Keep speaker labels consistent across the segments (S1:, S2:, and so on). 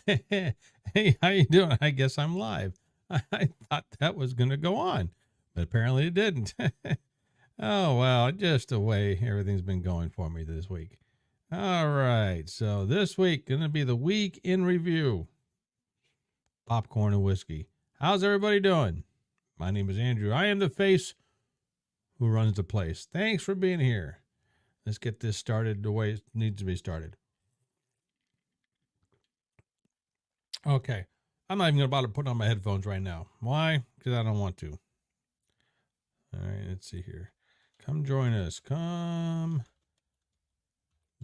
S1: Hey, how you doing? I guess I'm live. I thought that was going to go on, but apparently it didn't. Oh, well, just the way everything's been going for me this week. All right, so this week going to be the week in review. Popcorn and whiskey. How's everybody doing? My name is Andrew. I am the face who runs the place. Thanks for being here. Let's get this started the way it needs to be started. Okay. I'm not even going to bother putting on my headphones right now. Why? Because I don't want to. All right, let's see here. Come join us. Come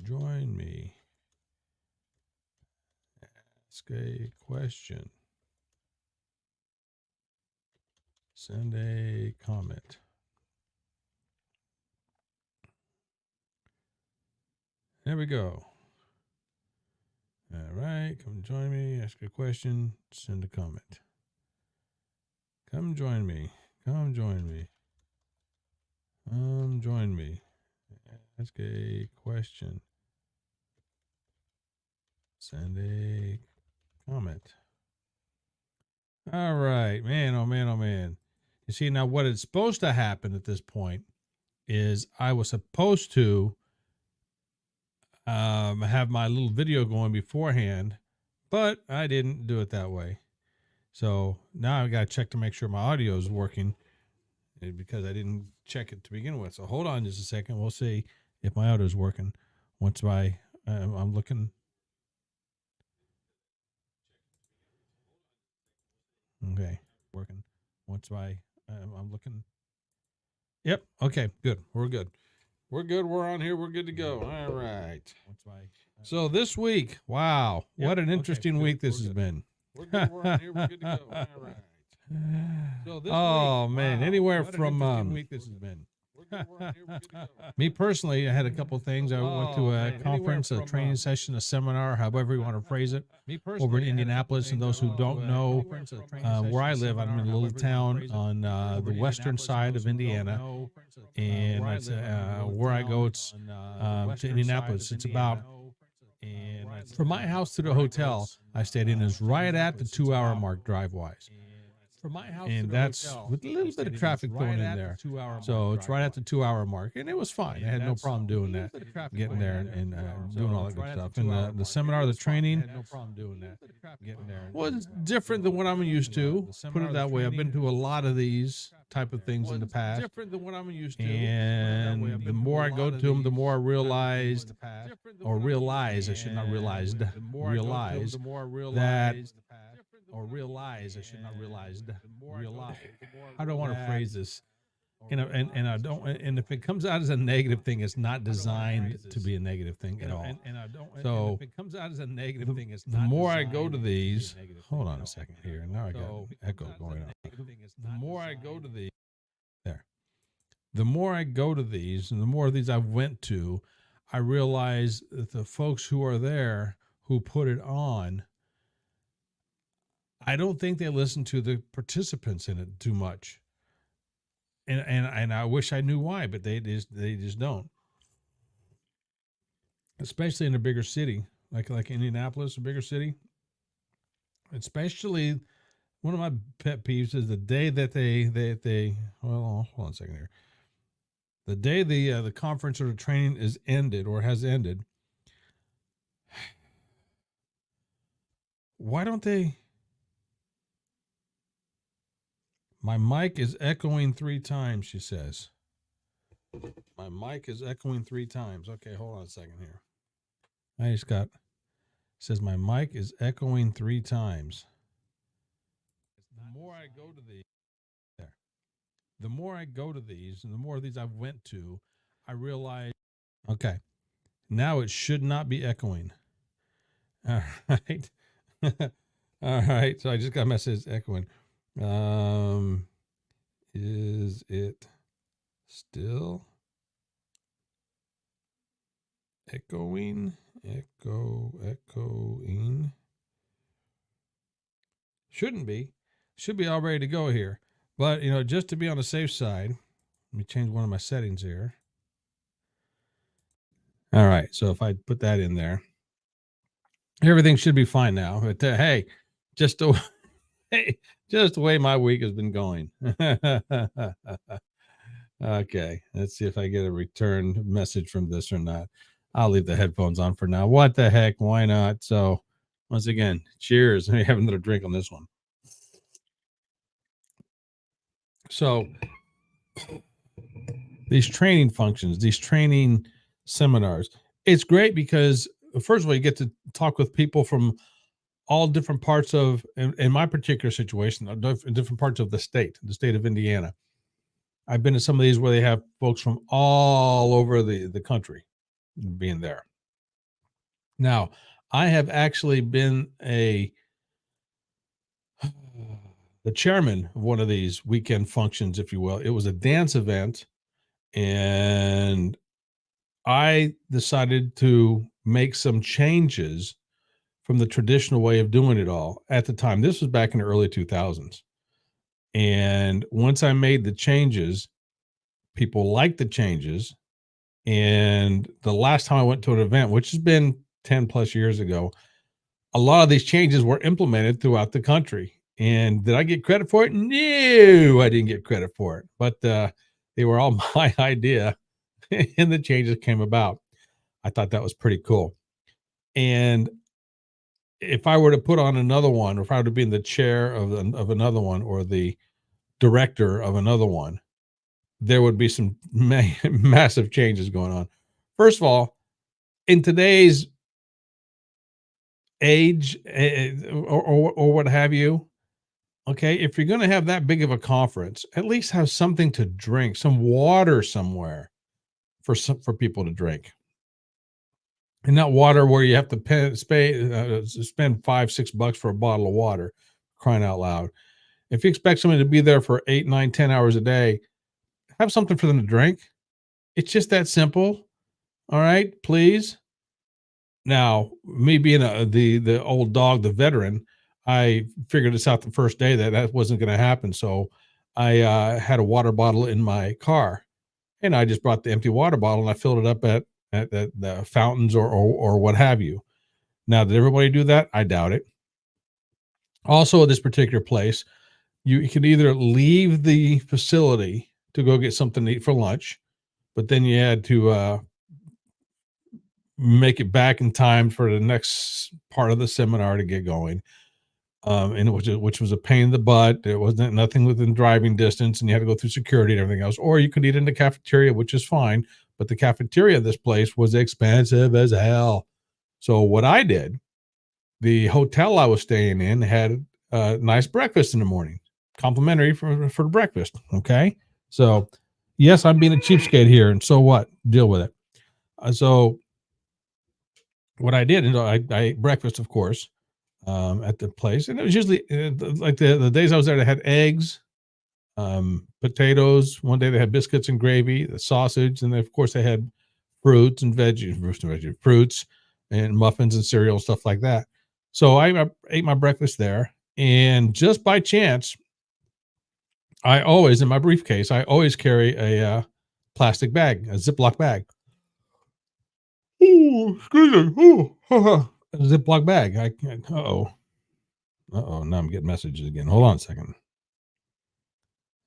S1: join me. Ask a question. Send a comment. There we go. All right, come join me. Ask a question. Send a comment. Come join me. Come join me. Come join me. Ask a question. Send a comment. All right, man. Oh, man. Oh, man. You see, now what is supposed to happen at this point is I was supposed to have my little video going beforehand, but I didn't do it that way. So now I've got to check to make sure my audio is working because I didn't check it to begin with. So hold on just a second. We'll see if my audio is working once I'm looking. Okay, working. Once I'm looking. Yep. Okay, good. We're good. We're good. We're on here. We're good to go. All right. So this week, wow, what an interesting week this has been. We're good. We're on here. We're good to go. All right. So this oh week, man, wow, anywhere from week this has been. Me personally, I had a couple of things. I went to a conference, a training session, a seminar, however you want to phrase it, over in Indianapolis. And those who don't know where I live, I'm in a little town on the western side of Indiana. And it's, where I go, it's to Indianapolis. It's about, from my house to the hotel I stayed in is right at the 2-hour mark drive-wise. From my house, and that's with a little bit of traffic going in there. So it's right at the 2-hour mark, and it was fine. I had no problem doing that, getting there and doing all that good stuff. And the seminar, the training, was different than what I'm used to. Put it that way. I've been to a lot of these type of things in the past. Different than what I'm used to. And the more I go to them, the more I realized, or realize, I should not realized, realize that. Or realize, I should not realize. Realize. How do I want to phrase this? And I don't. And if it comes out as a negative thing, it's not designed to be a negative thing at all. And I don't. So if it comes out as a negative thing, it's not. The more I go to these, hold on a second here. Now I got echo going on. The more I go to these, there. The more I go to these, and the more of these I went to, I realize that the folks who are there who put it on, I don't think they listen to the participants in it too much, and I wish I knew why, but they just don't. Especially in a bigger city like Indianapolis, a bigger city. Especially, one of my pet peeves is the day that they well, hold on a second here. The day the conference or the training is ended or has ended, why don't they? My mic is echoing 3 times, she says. My mic is echoing 3 times. Okay, hold on a second here. I just got, says my mic is echoing 3 times. The more I go to these, there. The more I go to these, and the more of these I went to, I realize, okay, now it should not be echoing. All right. All right. So I just got a message echoing. Is it still echoing? Echoing. Shouldn't be. Should be all ready to go here. But, just to be on the safe side, let me change one of my settings here. All right. So if I put that in there, Everything should be fine now. But hey, just the hey, just the way my week has been going. Okay, let's see if I get a return message from this or not. I'll leave the headphones on for now. What the heck? Why not? So, once again, cheers. Let me have another drink on this one. So, these training functions, these training seminars, it's great because, first of all, you get to talk with people from all different parts of, in my particular situation, different parts of the state of Indiana. I've been to some of these where they have folks from all over the country being there. Now, I have actually been the chairman of one of these weekend functions, if you will. It was a dance event, and I decided to make some changes from the traditional way of doing it all at the time. This was back in the early 2000s. And once I made the changes, people liked the changes. And the last time I went to an event, which has been 10 plus years ago, a lot of these changes were implemented throughout the country. And did I get credit for it? No, I didn't get credit for it. But they were all my idea, and the changes came about. I thought that was pretty cool. And if I were to put on another one, or if I were to be in the chair of another one, or the director of another one, there would be some massive changes going on. First of all, in today's age, or what have you, okay, if you're going to have that big of a conference, at least have something to drink, some water somewhere for people to drink, and not water where you have to spend $5-6 for a bottle of water. Crying out loud! If you expect somebody to be there for 8, 9, 10 hours a day, have something for them to drink. It's just that simple. All right, please. Now, me being the old dog, the veteran, I figured this out the first day that that wasn't going to happen. So I had a water bottle in my car, and I just brought the empty water bottle and I filled it up at the fountains, or what have you. Now, did everybody do that? I doubt it. Also, at this particular place, you could either leave the facility to go get something to eat for lunch, but then you had to make it back in time for the next part of the seminar to get going. And which was a pain in the butt. There wasn't nothing within driving distance, and you had to go through security and everything else. Or you could eat in the cafeteria, which is fine. But the cafeteria of this place was expensive as hell. So what I did, the hotel I was staying in had a nice breakfast in the morning, complimentary for breakfast. Okay, so yes, I'm being a cheapskate here, and so what? Deal with it. So what I did, I ate breakfast, of course, at the place, and it was usually like the days I was there, they had eggs, potatoes. One day they had biscuits and gravy, the sausage, and then of course they had fruits and muffins and cereal, stuff like that. So I ate my breakfast there, and just by chance, I always in my briefcase I always carry a plastic bag, a Ziploc bag. Ooh, excuse me. Ooh, a Ziploc bag. Uh-oh, now I'm getting messages again. Hold on a second.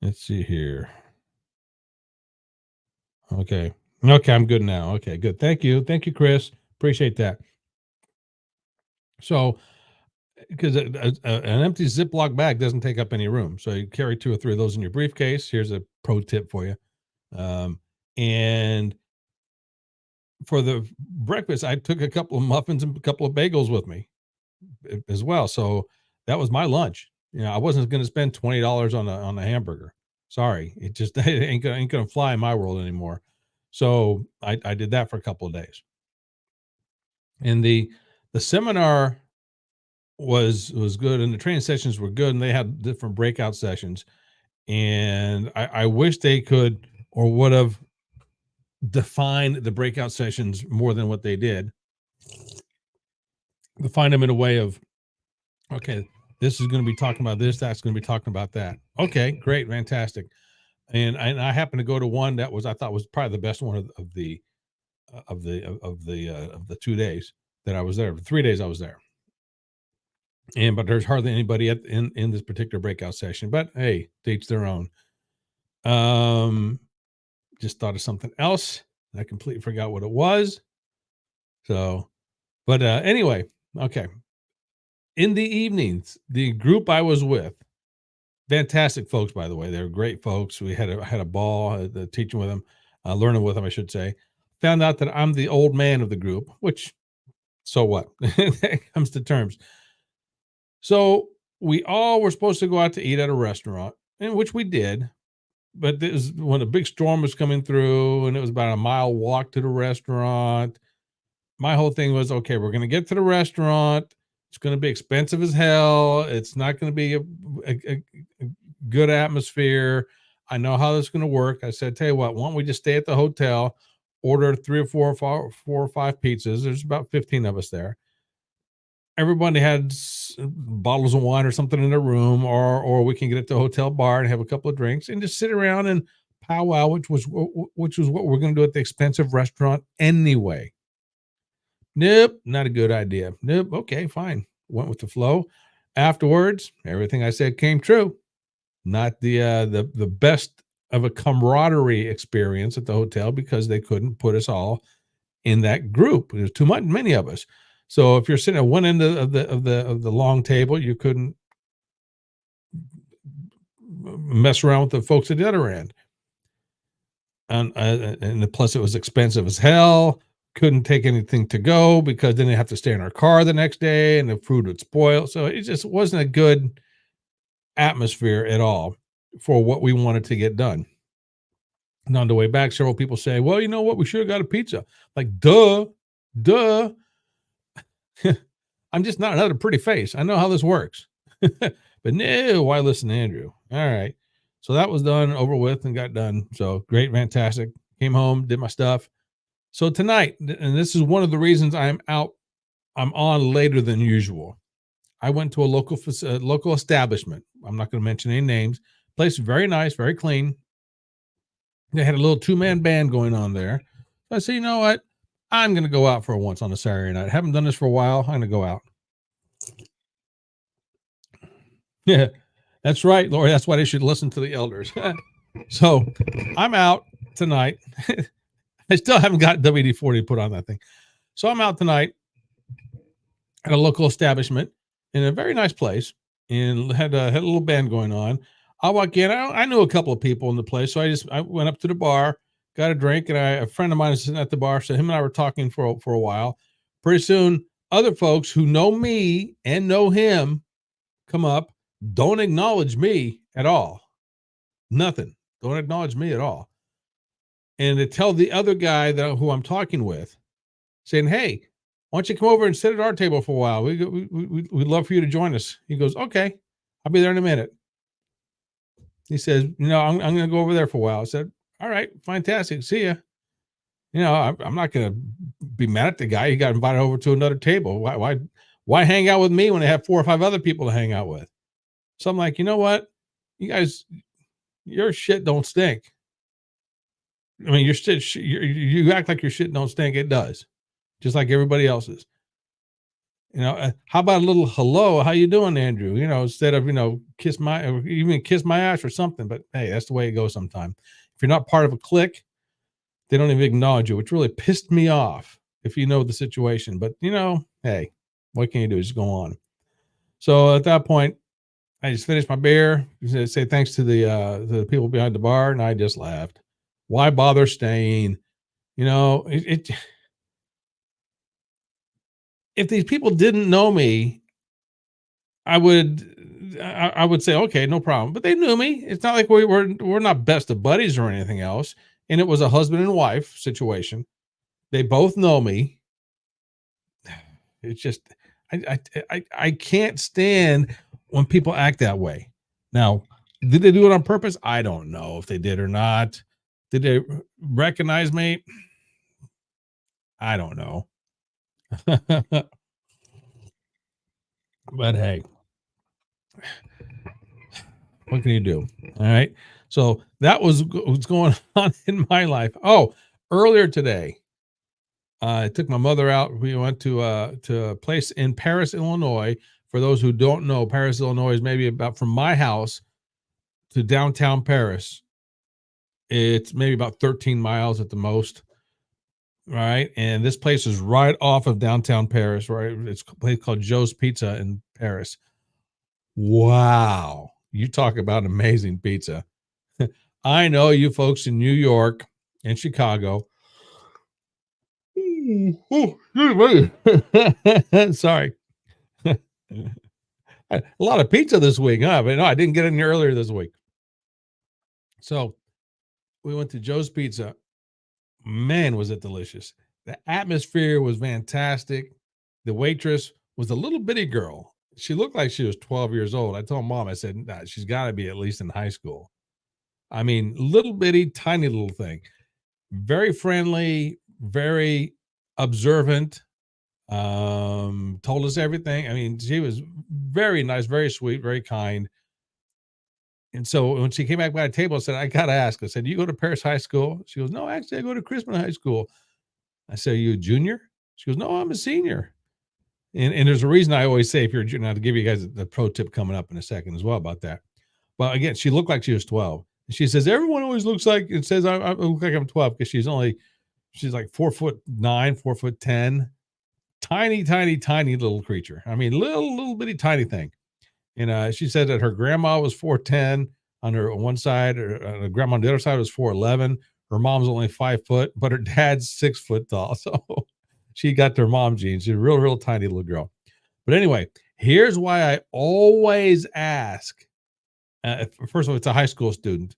S1: Let's see here. Okay. Okay, I'm good now. Okay, good. Thank you. Thank you, Chris. Appreciate that. So, because an empty Ziploc bag doesn't take up any room. So you carry 2 or 3 of those in your briefcase. Here's a pro tip for you. And for the breakfast, I took a couple of muffins and a couple of bagels with me as well. So that was my lunch. I wasn't going to spend $20 on a hamburger. Sorry, it just it ain't gonna fly in my world anymore. So I did that for a couple of days, and the seminar was good, and the training sessions were good, and they had different breakout sessions. And I wish they could or would have defined the breakout sessions more than what they did. Define them in a way of, okay, this is going to be talking about this, that's going to be talking about that. Okay, great, fantastic. And I happened to go to one that I thought was probably the best one of the 2 days that I was there. 3 days I was there. but there's hardly anybody in this particular breakout session. But hey, to each their own. Um, just thought of something else. I completely forgot what it was. So, but anyway, okay. In the evenings, the group I was with, fantastic folks, by the way. They're great folks. We had a ball teaching with them, learning with them, I should say. Found out that I'm the old man of the group, which so what? That comes to terms. So we all were supposed to go out to eat at a restaurant, and which we did. But this when a big storm was coming through, and it was about a mile walk to the restaurant. My whole thing was, okay, we're gonna get to the restaurant. It's gonna be expensive as hell. It's not gonna be a good atmosphere. I know how this is gonna work. I said, tell you what, why don't we just stay at the hotel, order 3 or 4 or 5 pizzas. There's about 15 of us there. Everybody had bottles of wine or something in their room, or we can get at the hotel bar and have a couple of drinks and just sit around and powwow, which was what we're going to do at the expensive restaurant anyway. Nope, not a good idea. Nope. Okay, fine. Went with the flow. Afterwards, everything I said came true. Not the best of a camaraderie experience at the hotel because they couldn't put us all in that group. There's too many of us. So if you're sitting at one end of the long table, you couldn't mess around with the folks at the other end. And plus it was expensive as hell. Couldn't take anything to go because then they have to stay in our car the next day and the food would spoil. So it just wasn't a good atmosphere at all for what we wanted to get done. And on the way back, several people say, well, you know what? We should have got a pizza. Like, duh. I'm just not another pretty face. I know how this works. But no, why listen to Andrew? All right. So that was done, over with, and got done. So great, fantastic. Came home, did my stuff. So tonight, and this is one of the reasons I'm on later than usual. I went to a local establishment. I'm not going to mention any names. Place very nice, very clean. They had a little 2-man band going on there. So I said, you know what? I'm going to go out for once on a Saturday night. I haven't done this for a while. I'm going to go out. Yeah, that's right, Lori. That's why they should listen to the elders. So I'm out tonight. I still haven't got WD-40 to put on that thing. So I'm out tonight at a local establishment in a very nice place and had a little band going on. I walk in. I knew a couple of people in the place. So I went up to the bar, got a drink, and a friend of mine is sitting at the bar. So him and I were talking for a while. Pretty soon, other folks who know me and know him come up, don't acknowledge me at all. Nothing. Don't acknowledge me at all. And they tell the other guy who I'm talking with, saying, hey, why don't you come over and sit at our table for a while? We'd love for you to join us. He goes, okay, I'll be there in a minute. He says, I'm going to go over there for a while. I said, all right, fantastic. See ya. I'm not going to be mad at the guy. He got invited over to another table. Why hang out with me when they have 4 or 5 other people to hang out with? So I'm like, you know what? You guys, your shit don't stink. I mean, your shit, you act like your shit don't stink. It does. Just like everybody else's. How about a little hello? How you doing, Andrew? Instead of, kiss my ass or something. But hey, that's the way it goes sometimes. If you're not part of a clique, they don't even acknowledge you, which really pissed me off if you know the situation. But, hey, what can you do? Just go on. So at that point, I just finished my beer, say thanks to the people behind the bar, and I just left. Why bother staying? If these people didn't know me, I would say, okay, no problem. But they knew me. It's not like we're not best of buddies or anything else. And it was a husband and wife situation. They both know me. It's just I can't stand when people act that way. Now, did they do it on purpose? I don't know if they did or not. Did they recognize me? I don't know. But hey, what can you do? All right. So that was what's going on in my life. Oh, earlier today, I took my mother out. We went to a place in Paris, Illinois, For those who don't know, Paris, Illinois is maybe about from my house to downtown Paris. It's maybe about 13 miles at the most. Right. And this place is right off of downtown Paris, right? It's a place called Joe's Pizza in Paris. Wow. You talk about amazing pizza. I know you folks in New York and Chicago. Sorry. A lot of pizza this week, huh? But no, I didn't get any earlier this week. So we went to Joe's Pizza. Man, was it delicious. The atmosphere was fantastic. The waitress was a little bitty girl. She looked like she was 12 years old. I told mom, I said, nah, she's got to be at least in high school. I mean, little bitty, tiny little thing. Very friendly, very observant. Told us everything. I mean, she was very nice, very sweet, very kind. And so when she came back by the table, I said, I got to ask. I said, you go to Paris High School? She goes, no, actually, I go to Crispin High School. I said, are you a junior? She goes, no, I'm a senior. And there's a reason I always say, if you're a junior, now to give you guys the pro tip coming up in a second as well about that. But again, she looked like she was 12. And she says, everyone always looks like, it says I look like I'm 12 because she's like 4'9", 4'10", tiny little creature. I mean, little bitty tiny thing. And she said that her grandma was 4'10" on her one side, or her grandma on the other side was 4'11". Her mom's only 5 foot, but her dad's 6 foot tall. So she got their mom genes. She's a real tiny little girl. But anyway, here's why I always ask. First of all, it's a high school student.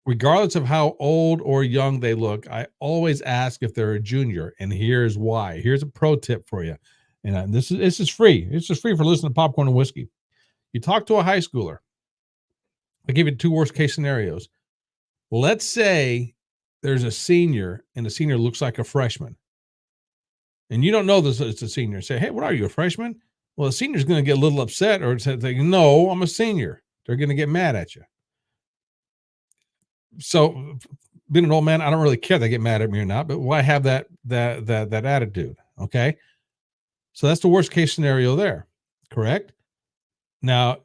S1: Regardless of how old or young they look, I always ask if they're a junior, and here's why. Here's a pro tip for you. And this is free. It's just free for listening to Popcorn and Whiskey. You talk to a high schooler. I give you two worst case scenarios. Let's say there's a senior and the senior looks like a freshman. And you don't know this, it's a senior. Say, hey, what are you, a freshman? Well, the senior's going to get a little upset or say, no, I'm a senior. They're going to get mad at you. So being an old man, I don't really care if they get mad at me or not, but why have that attitude? Okay. So that's the worst case scenario there. Correct. Now,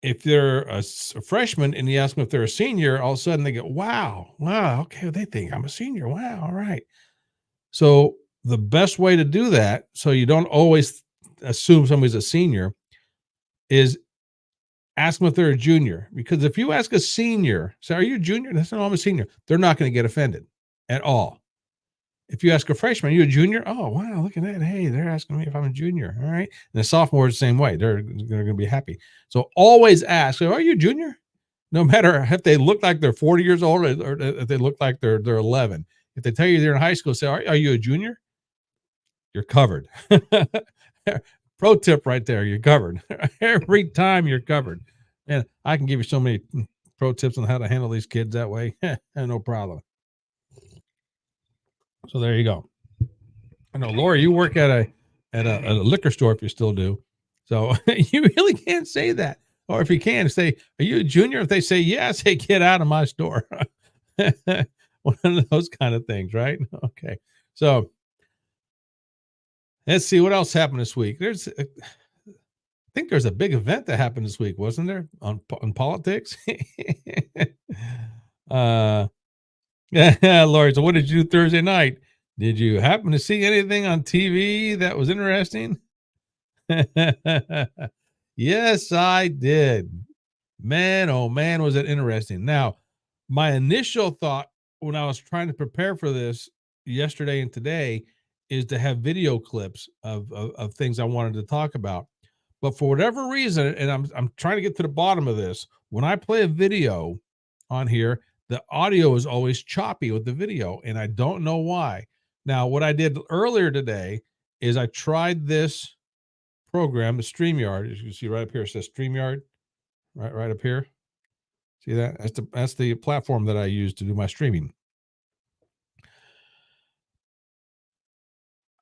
S1: if they're a freshman and you ask them if they're a senior, all of a sudden they go, wow, okay, they think I'm a senior. Wow, all right. So the best way to do that, so you don't always assume somebody's a senior, is ask them if they're a junior. Because if you ask a senior, say, are you a junior? They say, no, I'm a senior. They're not going to get offended at all. If you ask a freshman, are you a junior? Oh, wow, look at that. Hey, they're asking me if I'm a junior. All right. And the sophomore is the same way. They're going to be happy. So always ask, so, are you a junior? No matter if they look like they're 40 years old or if they look like they're 11. If they tell you they're in high school, say, are you a junior? You're covered. Pro tip right there. You're covered. Every time you're covered. And I can give you so many pro tips on how to handle these kids that way. No problem. So there you go. I know, Laura, you work at a liquor store if you still do. So you really can't say that. Or if you can, say, are you a junior? If they say yes, say, get out of my store. One of those kind of things, right? Okay. So let's see what else happened this week. I think there's a big event that happened this week, wasn't there, on politics? Yeah, Lori, so what did you do Thursday night? Did you happen to see anything on TV that was interesting? Yes, I did. Man, oh man, was it interesting. Now, my initial thought when I was trying to prepare for this yesterday and today is to have video clips of things I wanted to talk about. But for whatever reason, and I'm trying to get to the bottom of this, when I play a video on here, the audio is always choppy with the video, and I don't know why. Now, what I did earlier today is I tried this program, the StreamYard. As you can see right up here, it says StreamYard, right up here. See that? That's the platform that I use to do my streaming.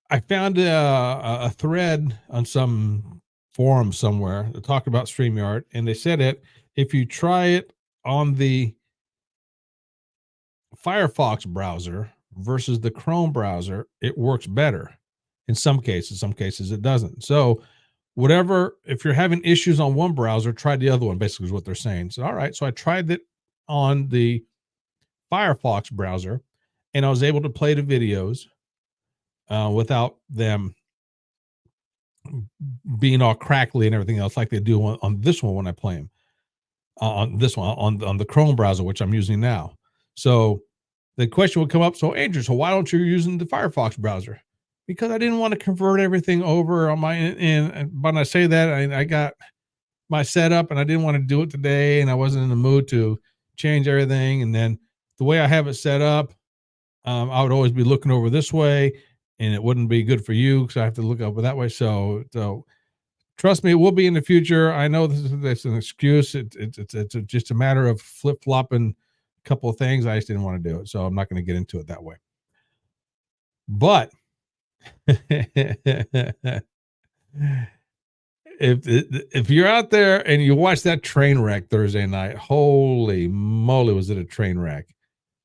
S1: I found a thread on some forum somewhere that talked about StreamYard, and they said it if you try it on the Firefox browser versus the Chrome browser, it works better. In some cases it doesn't. So whatever, if you're having issues on one browser, try the other one, basically is what they're saying. So, all right. So I tried it on the Firefox browser and I was able to play the videos without them being all crackly and everything else like they do on this one when I play them on this one on the Chrome browser, which I'm using now. So the question would come up. So Andrew, so why don't you using the Firefox browser? Because I didn't want to convert everything over on my and when I say that I got my setup and I didn't want to do it today and I wasn't in the mood to change everything. And then the way I have it set up, I would always be looking over this way and it wouldn't be good for you because I have to look over that way. So trust me, it will be in the future. I know this is an excuse. It's just a matter of flip flopping a couple of things. I just didn't want to do it, so I'm not going to get into it that way. But if you're out there and you watch that train wreck Thursday night, holy moly, was it a train wreck?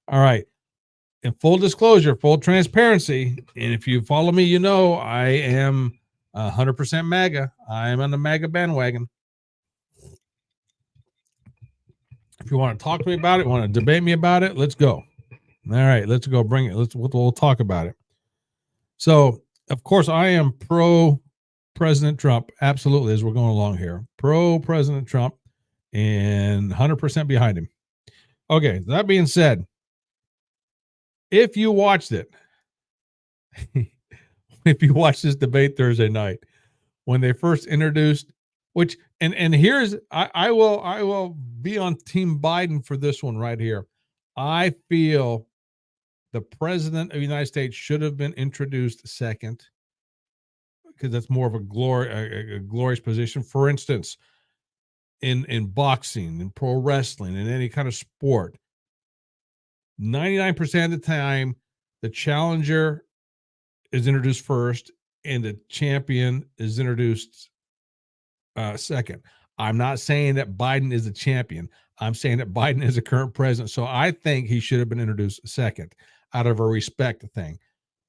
S1: All right. In full disclosure, full transparency, and if you follow me, you know I am 100% MAGA. I am on the MAGA bandwagon. If you want to talk to me about it, want to debate me about it, let's go. All right, let's go. Bring it. We'll talk about it. So, of course, I am pro President Trump. Absolutely, as we're going along here, pro President Trump, and 100% behind him. Okay, that being said, if you watched it, if you watched this debate Thursday night when they first introduced, which and here's I will be on Team Biden for this one right here. I feel the president of the United States should have been introduced second because that's more of a glorious position. For instance, in boxing, in pro wrestling, in any kind of sport, 99% of the time, the challenger is introduced first and the champion is introduced second. I'm not saying that Biden is a champion. I'm saying that Biden is a current president. So I think he should have been introduced second out of a respect thing.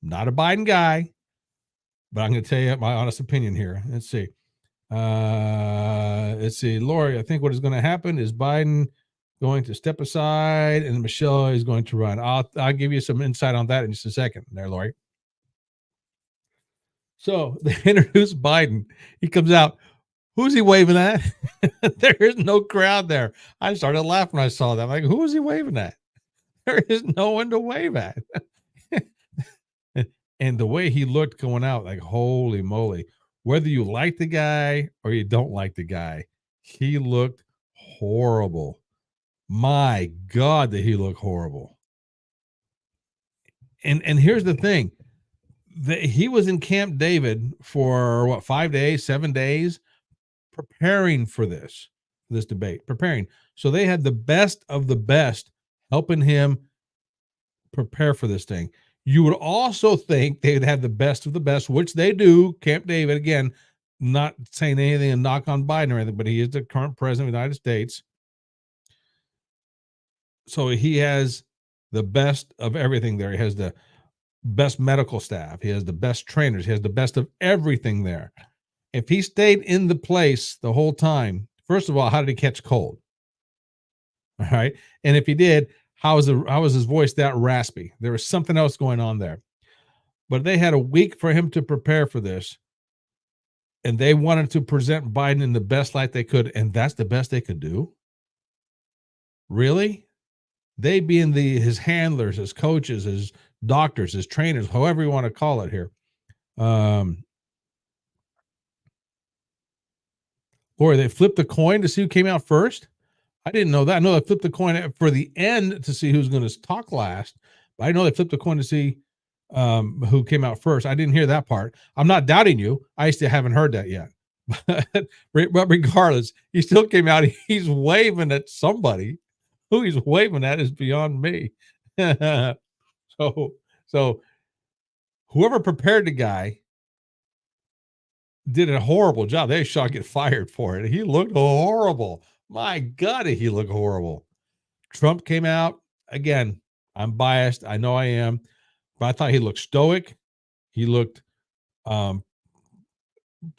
S1: Not a Biden guy, but I'm going to tell you my honest opinion here. Let's see. Lori, I think what is going to happen is Biden going to step aside and Michelle is going to run. I'll give you some insight on that in just a second there, Lori. So they introduce Biden. He comes out. Who's he waving at? There is no crowd there. I started laughing when I saw that. I'm like, who is he waving at? There is no one to wave at. And the way he looked going out, like, holy moly. Whether you like the guy or you don't like the guy, he looked horrible. My God, did he look horrible. And here's the thing. He was in Camp David for what, 5 days, 7 days, preparing for this debate, preparing. So they had the best of the best helping him prepare for this thing. You would also think they'd have the best of the best, which they do. Camp David, again, not saying anything and knock on Biden or anything, but he is the current president of the United States. So he has the best of everything there. He has the best medical staff. He has the best trainers. He has the best of everything there. If he stayed in the place the whole time, first of all, how did he catch cold? All right. And if he did, how was his voice that raspy? There was something else going on there. But they had a week for him to prepare for this. And they wanted to present Biden in the best light they could. And that's the best they could do. Really? They being his handlers, his coaches, his doctors, his trainers, however you want to call it here. Or they flipped the coin to see who came out first. I didn't know that. I know they flipped the coin for the end to see who's going to talk last. But I know they flipped the coin to see who came out first. I didn't hear that part. I'm not doubting you. I still haven't heard that yet. But regardless, he still came out. He's waving at somebody. Who he's waving at is beyond me. So whoever prepared the guy did a horrible job. They should get fired for it. He looked horrible. My God, did he look horrible. Trump came out. Again, I'm biased. I know I am. But I thought he looked stoic. He looked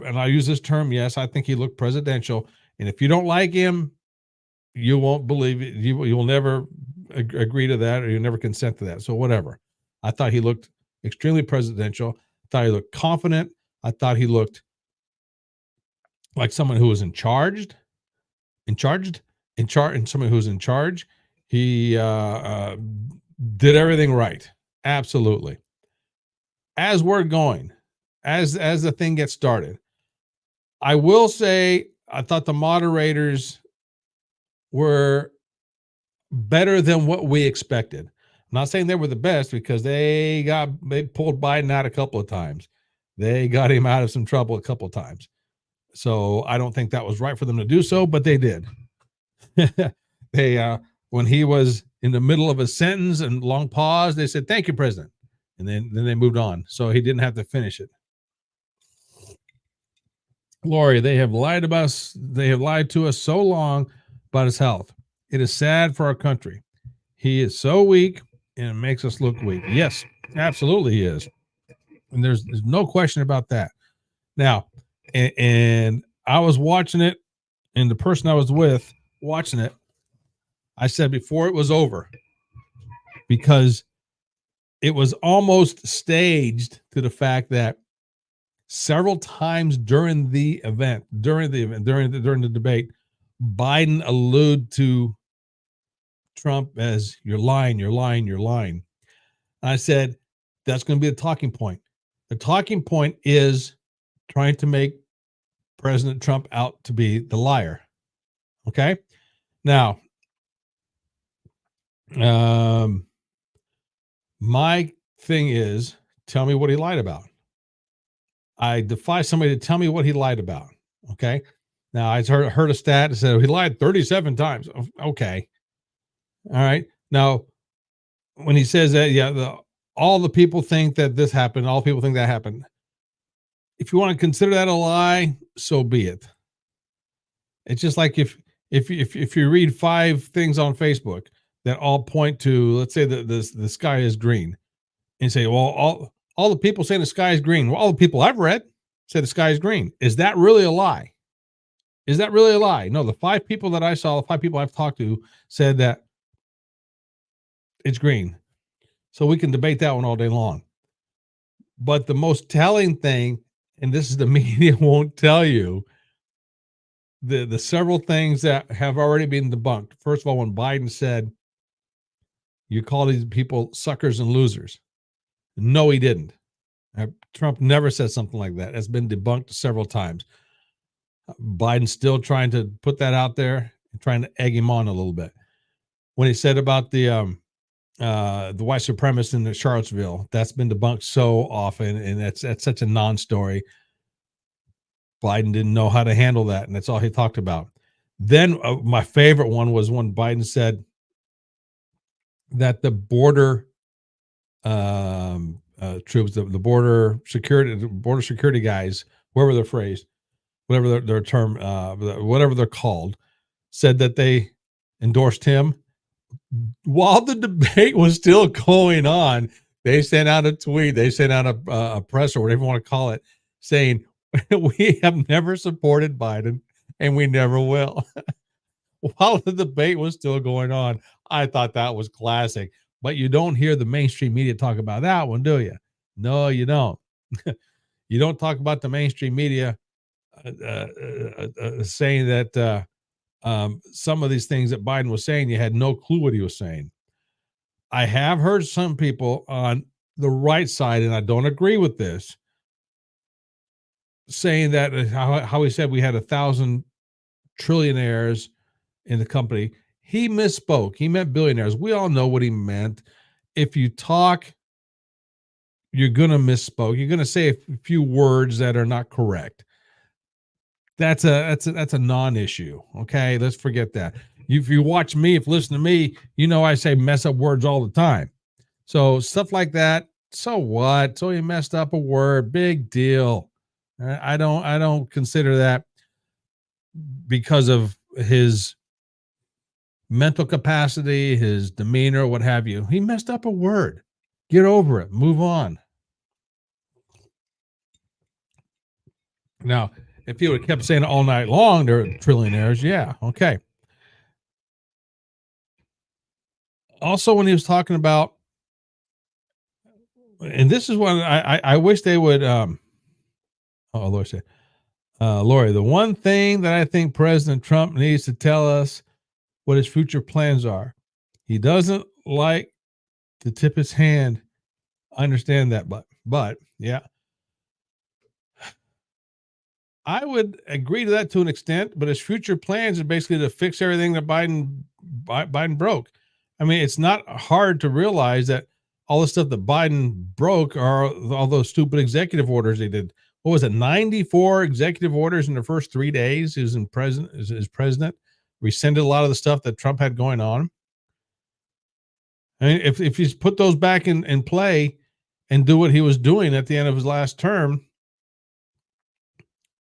S1: and I use this term, yes, I think he looked presidential. And if you don't like him, you won't believe it. You will never agree to that, or you'll never consent to that. So whatever. I thought he looked extremely presidential. I thought he looked confident. I thought he looked like someone who was and someone who's in charge. He did everything right. Absolutely. As we're going, as the thing gets started, I will say I thought the moderators were better than what we expected. I'm not saying they were the best, because they pulled Biden out a couple of times. They got him out of some trouble a couple of times. So I don't think that was right for them to do so, but they did. They when he was in the middle of a sentence and long pause, they said, "Thank you, President," and then they moved on, so he didn't have to finish it. Lori, they have lied about us. They have lied to us so long about his health. It is sad for our country. He is so weak, and it makes us look weak. Yes, absolutely, he is, and there's no question about that. Now, and I was watching it, and the person I was with watching it, I said before it was over, because it was almost staged to the fact that several times during the debate, Biden alluded to Trump as "you're lying, you're lying, you're lying." I said that's going to be the talking point. The talking point is trying to make President Trump out to be the liar. Okay, now, my thing is, tell me what he lied about. I defy somebody to tell me what he lied about. Okay. Now, I heard a stat that said he lied 37 times. Okay. All right. Now, when he says that, yeah, all the people think that this happened, all people think that happened. If you want to consider that a lie, so be it. It's just like if you read 5 things on Facebook that all point to, let's say that the sky is green, and say, well, all the people saying the sky is green, well, all the people I've read say the sky is green. Is that really a lie? Is that really a lie? No, the 5 people that I saw, the 5 people I've talked to said that it's green. So we can debate that one all day long. But the most telling thing, and this is the media won't tell you, the several things that have already been debunked. First of all, when Biden said, you call these people suckers and losers. No, he didn't. Trump never said something like that. It's been debunked several times. Biden's still trying to put that out there and trying to egg him on a little bit. When he said about the white supremacists in Charlottesville, that's been debunked so often, and that's such a non-story. Biden didn't know how to handle that, and that's all he talked about. Then my favorite one was when Biden said that the border troops, the border security guys, whoever they're phrased, whatever their term, whatever they're called, said that they endorsed him. While the debate was still going on, they sent out a tweet, they sent out a press, or whatever you want to call it, saying, we have never supported Biden and we never will. While the debate was still going on. I thought that was classic. But you don't hear the mainstream media talk about that one, do you? No, you don't. You don't talk about the mainstream media saying that some of these things that Biden was saying, you had no clue what he was saying. I have heard some people on the right side, and I don't agree with this, saying that how he said we had 1,000 trillionaires in the company. He misspoke. He meant billionaires. We all know what he meant. If you talk, you're going to misspoke. You're going to say a few words that are not correct. That's a non-issue. Okay, let's forget that. If you watch me, if you listen to me, you know I say mess up words all the time. So stuff like that. So what? So he messed up a word. Big deal. I don't consider that because of his mental capacity, his demeanor, what have you. He messed up a word. Get over it. Move on. Now, if he would have kept saying it all night long, they're trillionaires. Yeah, okay. Also, when he was talking about, and this is what I wish they would. Oh, Lord said, Lori, the one thing that I think President Trump needs to tell us what his future plans are. He doesn't like to tip his hand. I understand that, but yeah, I would agree to that to an extent. But his future plans are basically to fix everything that Biden broke. I mean, it's not hard to realize that all the stuff that Biden broke are all those stupid executive orders they did. What was it? 94 executive orders in the first 3 days. He was in president as president. Rescinded a lot of the stuff that Trump had going on. I mean, if he's put those back in play and do what he was doing at the end of his last term,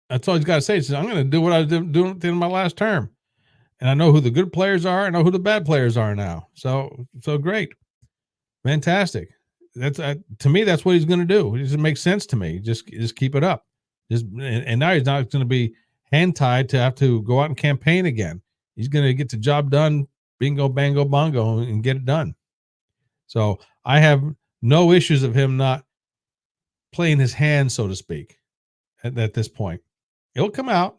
S1: that's all he's got to say. He says, I'm going to do what I was doing at the end of my last term. And I know who the good players are. I know who the bad players are now. So great. Fantastic. That's to me, that's what he's going to do. It just makes sense to me. Just keep it up. And now he's not going to be hand tied to have to go out and campaign again. He's going to get the job done, bingo, bango, bongo, and get it done. So I have no issues of him not playing his hand, so to speak, at this point. It'll come out,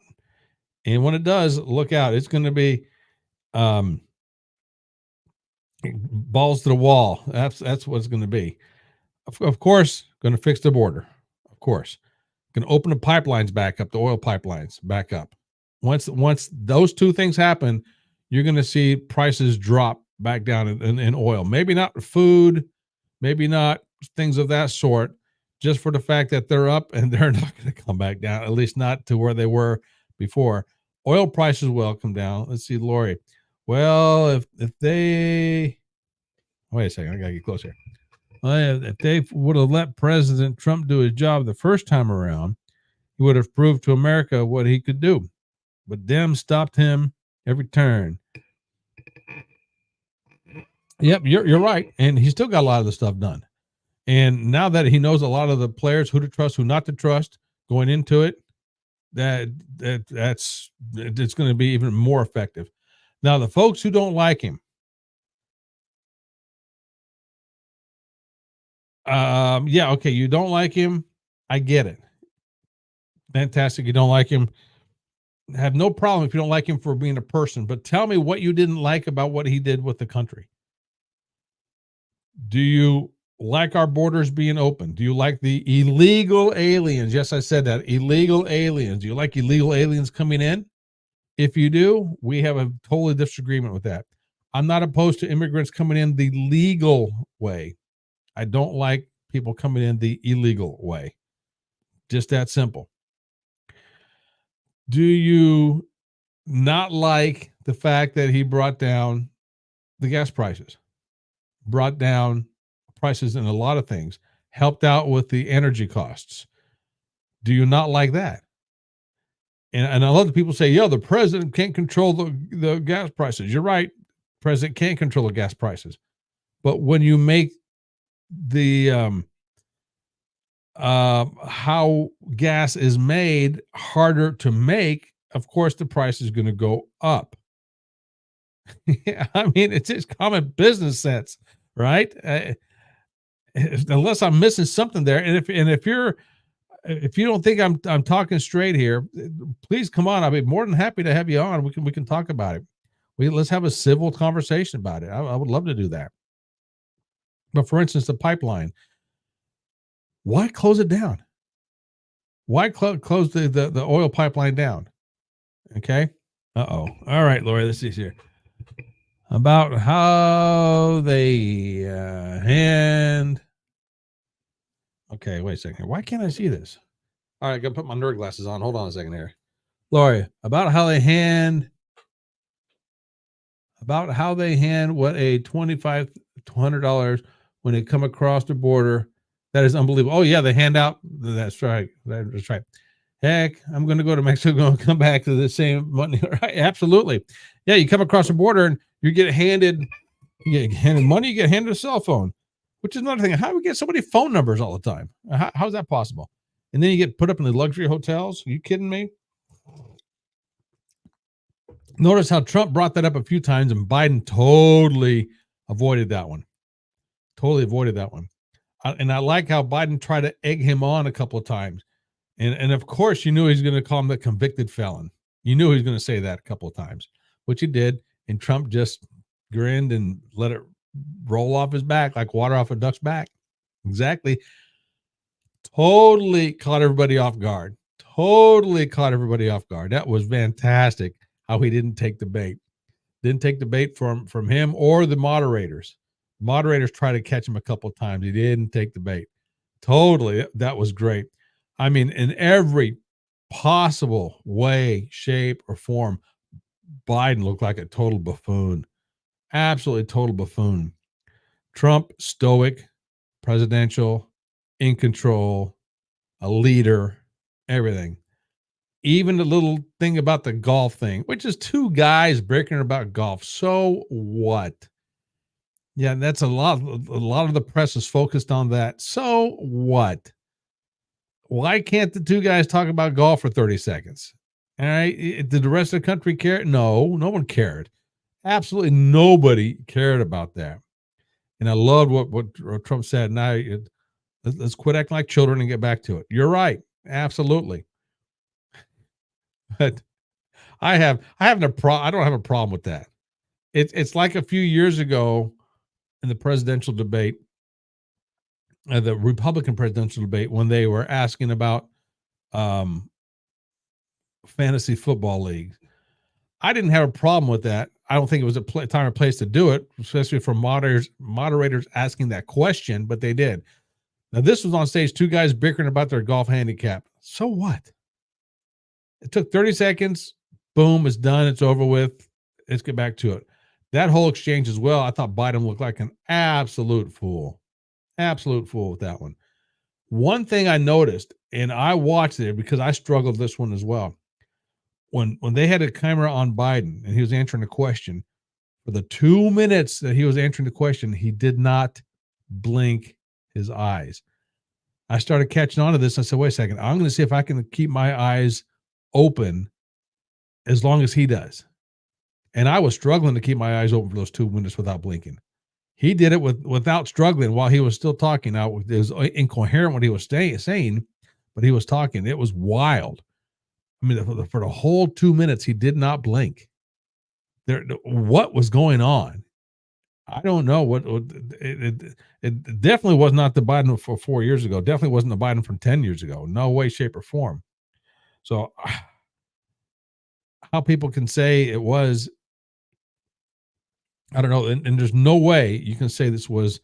S1: and when it does, look out. It's going to be balls to the wall. That's what it's going to be. Of course, going to fix the border. Of course, going to open the pipelines back up, the oil pipelines back up. Once those two things happen, you're going to see prices drop back down in oil. Maybe not food, maybe not things of that sort, just for the fact that they're up and they're not going to come back down, at least not to where they were before. Oil prices will come down. Let's see, Lori. Well, if they wait a second, I gotta get closer. Well, if they would have let President Trump do his job the first time around, he would have proved to America what he could do. But Dems stopped him every turn. Yep, you're right, and he still got a lot of the stuff done. And now that he knows a lot of the players, who to trust, who not to trust, going into it, that's it's going to be even more effective. Now, the folks who don't like him, yeah, okay, you don't like him, I get it. Fantastic, you don't like him. Have no problem if you don't like him for being a person, but tell me what you didn't like about what he did with the country. Do you like our borders being open? Do you like the illegal aliens? Yes, I said that. Illegal aliens. Do you like illegal aliens coming in? If you do, we have a totally disagreement with that. I'm not opposed to immigrants coming in the legal way. I don't like people coming in the illegal way. Just that simple. Do you not like the fact that he brought down the gas prices? Brought down prices in a lot of things, helped out with the energy costs. Do you not like that? And I love the people say, yeah, the president can't control the gas prices. You're right. President can't control the gas prices. But when you make the how gas is made harder to make, of course, the price is going to go up. I mean, it's just common business sense, right? Unless I'm missing something there, and if you don't think I'm talking straight here, please come on. I'll be more than happy to have you on. We can talk about it. Let's have a civil conversation about it. I would love to do that. But for instance, the pipeline. Why close it down? Why close the oil pipeline down? Okay. All right, Lori. Let's see here. About how they hand. Okay, wait a second. Why can't I see this? All right, I gotta put my nerd glasses on. Hold on a second here. Lori, about how they hand what a $2,500 when they come across the border. That is unbelievable. Oh yeah, they hand out. That's right. That's right. Heck, I'm going to go to Mexico and come back to the same money. Right? Absolutely. Yeah, you come across the border and you get handed money. You get handed a cell phone, which is another thing. How do we get somebody phone numbers all the time? How's that possible? and then you get put up in the luxury hotels. Are you kidding me? Notice how Trump brought that up a few times, and Biden totally avoided that one. Totally avoided that one. And I like how Biden tried to egg him on a couple of times. And of course, you knew he was going to call him the convicted felon. You knew he was going to say that a couple of times, which he did. And Trump just grinned and let it roll off his back like water off a duck's back. Exactly. Totally caught everybody off guard. Totally caught everybody off guard. That was fantastic how he didn't take the bait. Didn't take the bait from him or the moderators. Moderators tried to catch him a couple of times. He didn't take the bait. Totally. That was great. I mean, in every possible way, shape, or form, Biden looked like a total buffoon. Absolutely total buffoon. Trump, stoic, presidential, in control, a leader, everything. Even the little thing about the golf thing, which is two guys bickering about golf. So what? Yeah, that's a lot of the press is focused on that. So what? Why can't the two guys talk about golf for 30 seconds? All right. Did the rest of the country care? No, no one cared. Absolutely nobody cared about that. And I loved what Trump said. Now let's quit acting like children and get back to it. You're right. Absolutely. But I don't have a problem with that. It's like a few years ago in the presidential debate, the Republican presidential debate, when they were asking about fantasy football leagues. I didn't have a problem with that. I don't think it was a time or place to do it, especially for moderators asking that question, but they did. Now, this was on stage, two guys bickering about their golf handicap. So what? It took 30 seconds. Boom, it's done. It's over with. Let's get back to it. That whole exchange as well, I thought Biden looked like an absolute fool. Absolute fool with that one. One thing I noticed, and I watched it because I struggled this one as well. When they had a camera on Biden and he was answering a question, for the 2 minutes that he was answering the question, he did not blink his eyes. I started catching on to this. I said, wait a second, I'm going to see if I can keep my eyes open as long as he does. And I was struggling to keep my eyes open for those 2 minutes without blinking. He did it without struggling while he was still talking. Now, it was incoherent what he was saying, but he was talking. It was wild. I mean, for the whole 2 minutes, he did not blink. What was going on? I don't know. It definitely was not the Biden for 4 years ago. Definitely wasn't the Biden from 10 years ago. No way, shape, or form. So, how people can say it was, I don't know. And there's no way you can say this was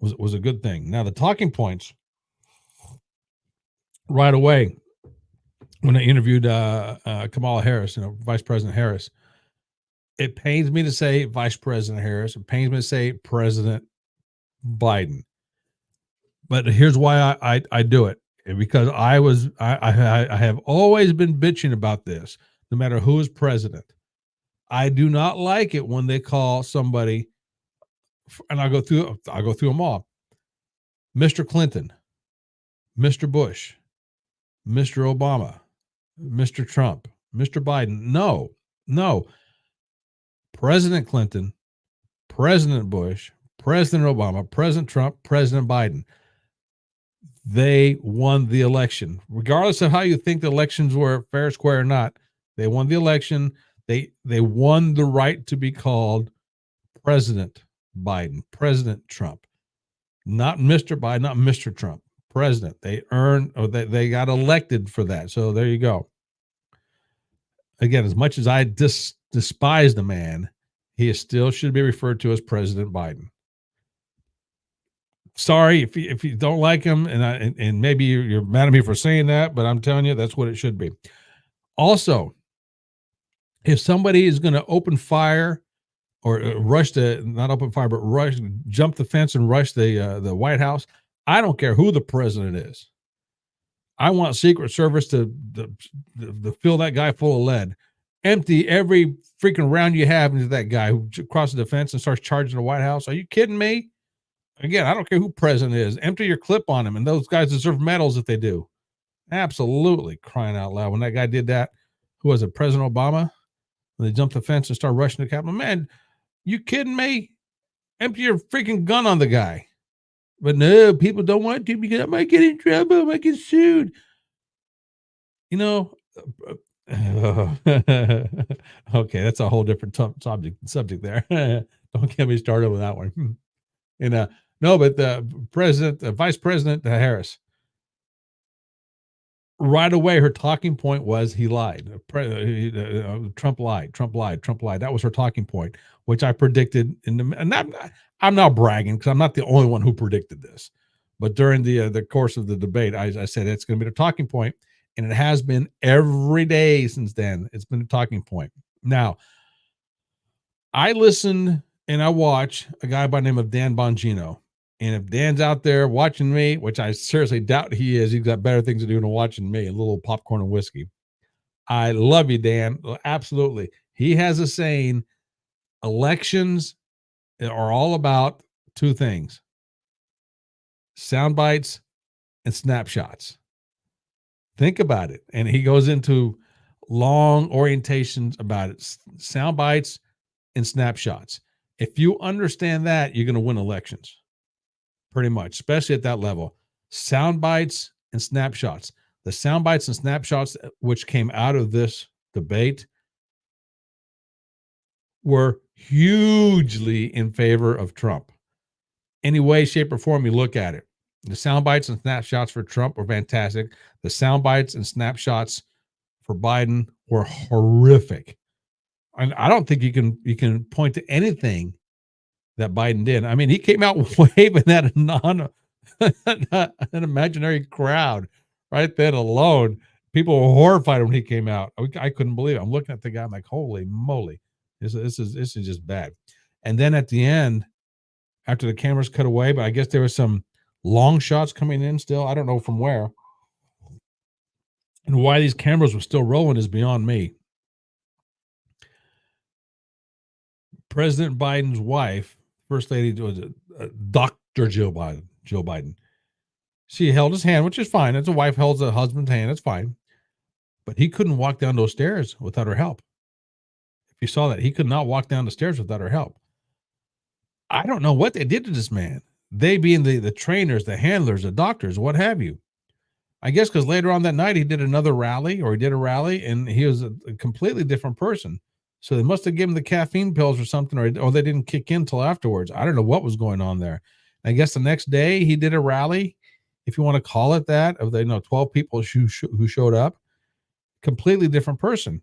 S1: a good thing. Now, the talking points right away when I interviewed Kamala Harris, Vice President Harris. It pains me to say Vice President Harris. It pains me to say President Biden. But here's why I do it. Because I have always been bitching about this, no matter who is president. I do not like it when they call somebody, and I'll go through them all. Mr. Clinton, Mr. Bush, Mr. Obama, Mr. Trump, Mr. Biden. No. President Clinton, President Bush, President Obama, President Trump, President Biden. They won the election. Regardless of how you think the elections were fair, square, or not, they won the election. They won the right to be called President Biden, President Trump. Not Mr. Biden, not Mr. Trump. President. They they got elected for that. So there you go. Again, as much as I despise the man, he still should be referred to as President Biden. Sorry if you don't like him, and maybe you're mad at me for saying that, but I'm telling you that's what it should be. Also, if somebody is going to open fire or jump the fence and rush the White House, I don't care who the president is. I want Secret Service to fill that guy full of lead. Empty every freaking round you have into that guy who crosses the fence and starts charging the White House. Are you kidding me? Again, I don't care who president is. Empty your clip on him, and those guys deserve medals if they do. Absolutely, crying out loud. When that guy did that, who was it, President Obama? When they jumped the fence and started rushing the Capitol. Man, you kidding me? Empty your freaking gun on the guy. But no, people don't want to because I might get in trouble. I might get sued. You know, okay, that's a whole different subject there. Don't get me started with that one. And no, but the Vice President Harris, right away, her talking point was he lied. Trump lied. Trump lied. Trump lied. That was her talking point, which I predicted. And I'm not bragging because I'm not the only one who predicted this. But during the course of the debate, I said it's going to be the talking point, and it has been every day since then. It's been a talking point. Now, I listen and I watch a guy by the name of Dan Bongino. And if Dan's out there watching me, which I seriously doubt he is, he's got better things to do than watching me, a little popcorn and whiskey. I love you, Dan. Absolutely. He has a saying, elections are all about two things: sound bites and snapshots. Think about it. And he goes into long orientations about it, sound bites and snapshots. If you understand that, you're going to win elections. Pretty much, especially at that level. Sound bites and snapshots. The sound bites and snapshots which came out of this debate were hugely in favor of Trump. Any way, shape, or form you look at it. The sound bites and snapshots for Trump were fantastic. The sound bites and snapshots for Biden were horrific. And I don't think you can point to anything that Biden did. I mean, he came out waving at an imaginary crowd right then alone. People were horrified when he came out. I couldn't believe it. I'm looking at the guy. I'm like, holy moly, this is just bad. And then at the end, after the cameras cut away, but I guess there was some long shots coming in still. I don't know from where. And why these cameras were still rolling is beyond me. President Biden's wife, First Lady, was Dr. Joe Biden. She held his hand, which is fine. As a wife holds a husband's hand, it's fine. But he couldn't walk down those stairs without her help. If you saw that, he could not walk down the stairs without her help. I don't know what they did to this man. They being the trainers, the handlers, the doctors, what have you. I guess because later on that night, he did a rally, and he was a completely different person. So they must have given him the caffeine pills or something, or they didn't kick in until afterwards. I don't know what was going on there. I guess the next day he did a rally, if you want to call it that, of 12 people who showed up. Completely different person,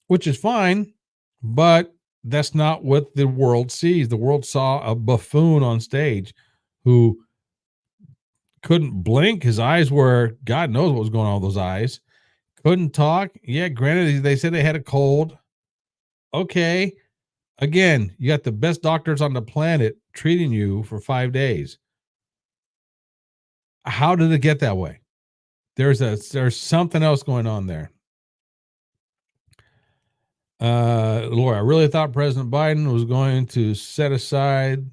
S1: which is fine, but that's not what the world sees. The world saw a buffoon on stage who couldn't blink. His eyes were, God knows what was going on with those eyes. Couldn't talk. Yeah, granted, they said they had a cold. Okay. Again, you got the best doctors on the planet treating you for 5 days. How did it get that way? There's something else going on there. Laura, I really thought President Biden was going to set aside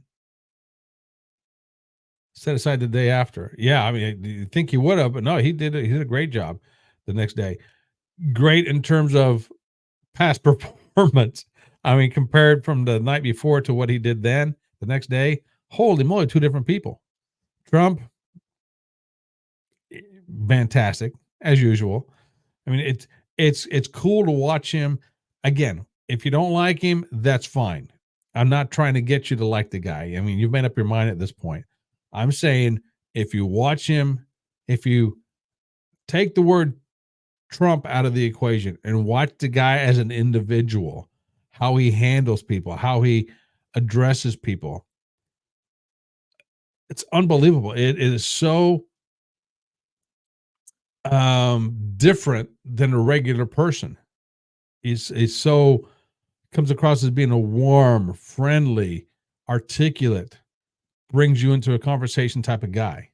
S1: the day after. Yeah, I mean, you think he would have, but no, he did a great job the next day. Great in terms of past performance. I mean, compared from the night before to what he did then, the next day, holy moly, two different people. Trump, fantastic as usual. I mean, it's cool to watch him. Again, if you don't like him, that's fine. I'm not trying to get you to like the guy. I mean, you've made up your mind at this point. I'm saying if you watch him, if you take the word Trump out of the equation and watch the guy as an individual, how he handles people, how he addresses people, it's unbelievable. It is so different than a regular person. He's so comes across as being a warm, friendly, articulate, brings you into a conversation type of guy.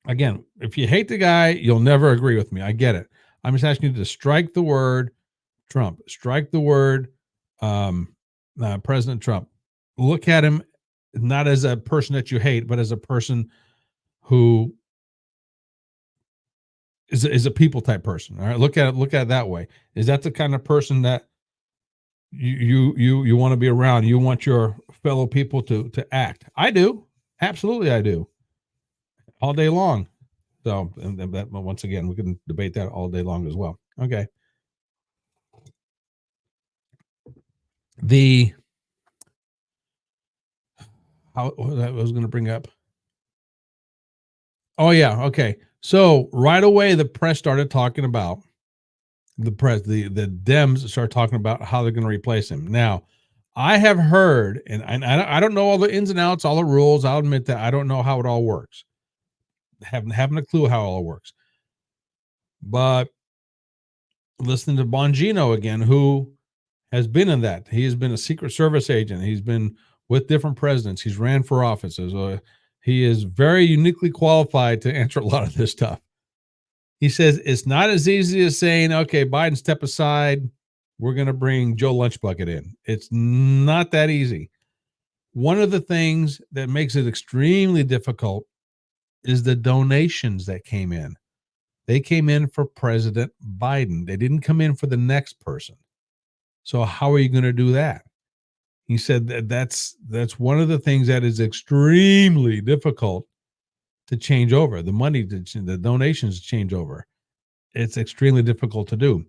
S1: Again, if you hate the guy, you'll never agree with me. I get it. I'm just asking you to strike the word Trump, strike the word President Trump. Look at him not as a person that you hate, but as a person who is a people type person. All right, look at it that way. Is that the kind of person that you want to be around? You want your fellow people to act. I do, absolutely, I do, all day long. So, and that, once again, we can debate that all day long as well. Okay. The how what I was going to bring up. Oh yeah, okay. So right away, the press started talking about the Dems started talking about how they're going to replace him. Now, I have heard, and I don't know all the ins and outs, all the rules. I'll admit that I don't know how it all works. Haven't a clue how it all works. But listening to Bongino again, who has been in that. He has been a Secret Service agent. He's been with different presidents. He's ran for offices. He is very uniquely qualified to answer a lot of this stuff. He says it's not as easy as saying, okay, Biden, step aside. We're going to bring Joe Lunchbucket in. It's not that easy. One of the things that makes it extremely difficult is the donations that came in. They came in for President Biden. They didn't come in for the next person. So how are you going to do that? He said that's one of the things that is extremely difficult to change over. The money, the donations change over. It's extremely difficult to do.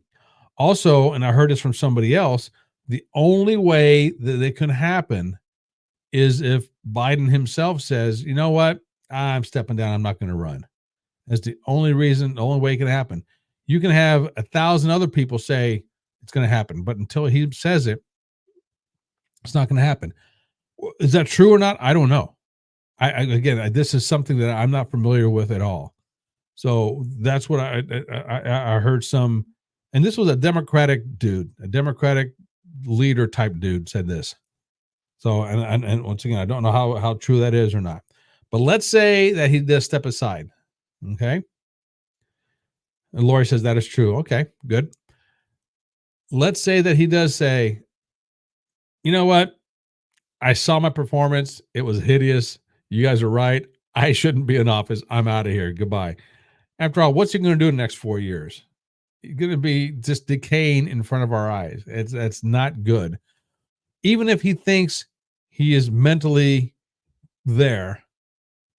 S1: Also, and I heard this from somebody else, the only way that it can happen is if Biden himself says, you know what, I'm stepping down. I'm not going to run. That's the only reason, the only way it can happen. You can have 1,000 other people say it's going to happen, but until he says it, it's not going to happen. Is that true or not? I don't know. This is something that I'm not familiar with at all. So that's what I heard some, and this was a Democratic dude, a Democratic leader type dude said this. So, and once again, I don't know how true that is or not, but let's say that he does step aside. Okay. And Lori says that is true. Okay, good. Let's say that he does say, you know what? I saw my performance. It was hideous. You guys are right. I shouldn't be in office. I'm out of here. Goodbye. After all, what's he going to do in the next 4 years? He's going to be just decaying in front of our eyes. That's not good. Even if he thinks he is mentally there,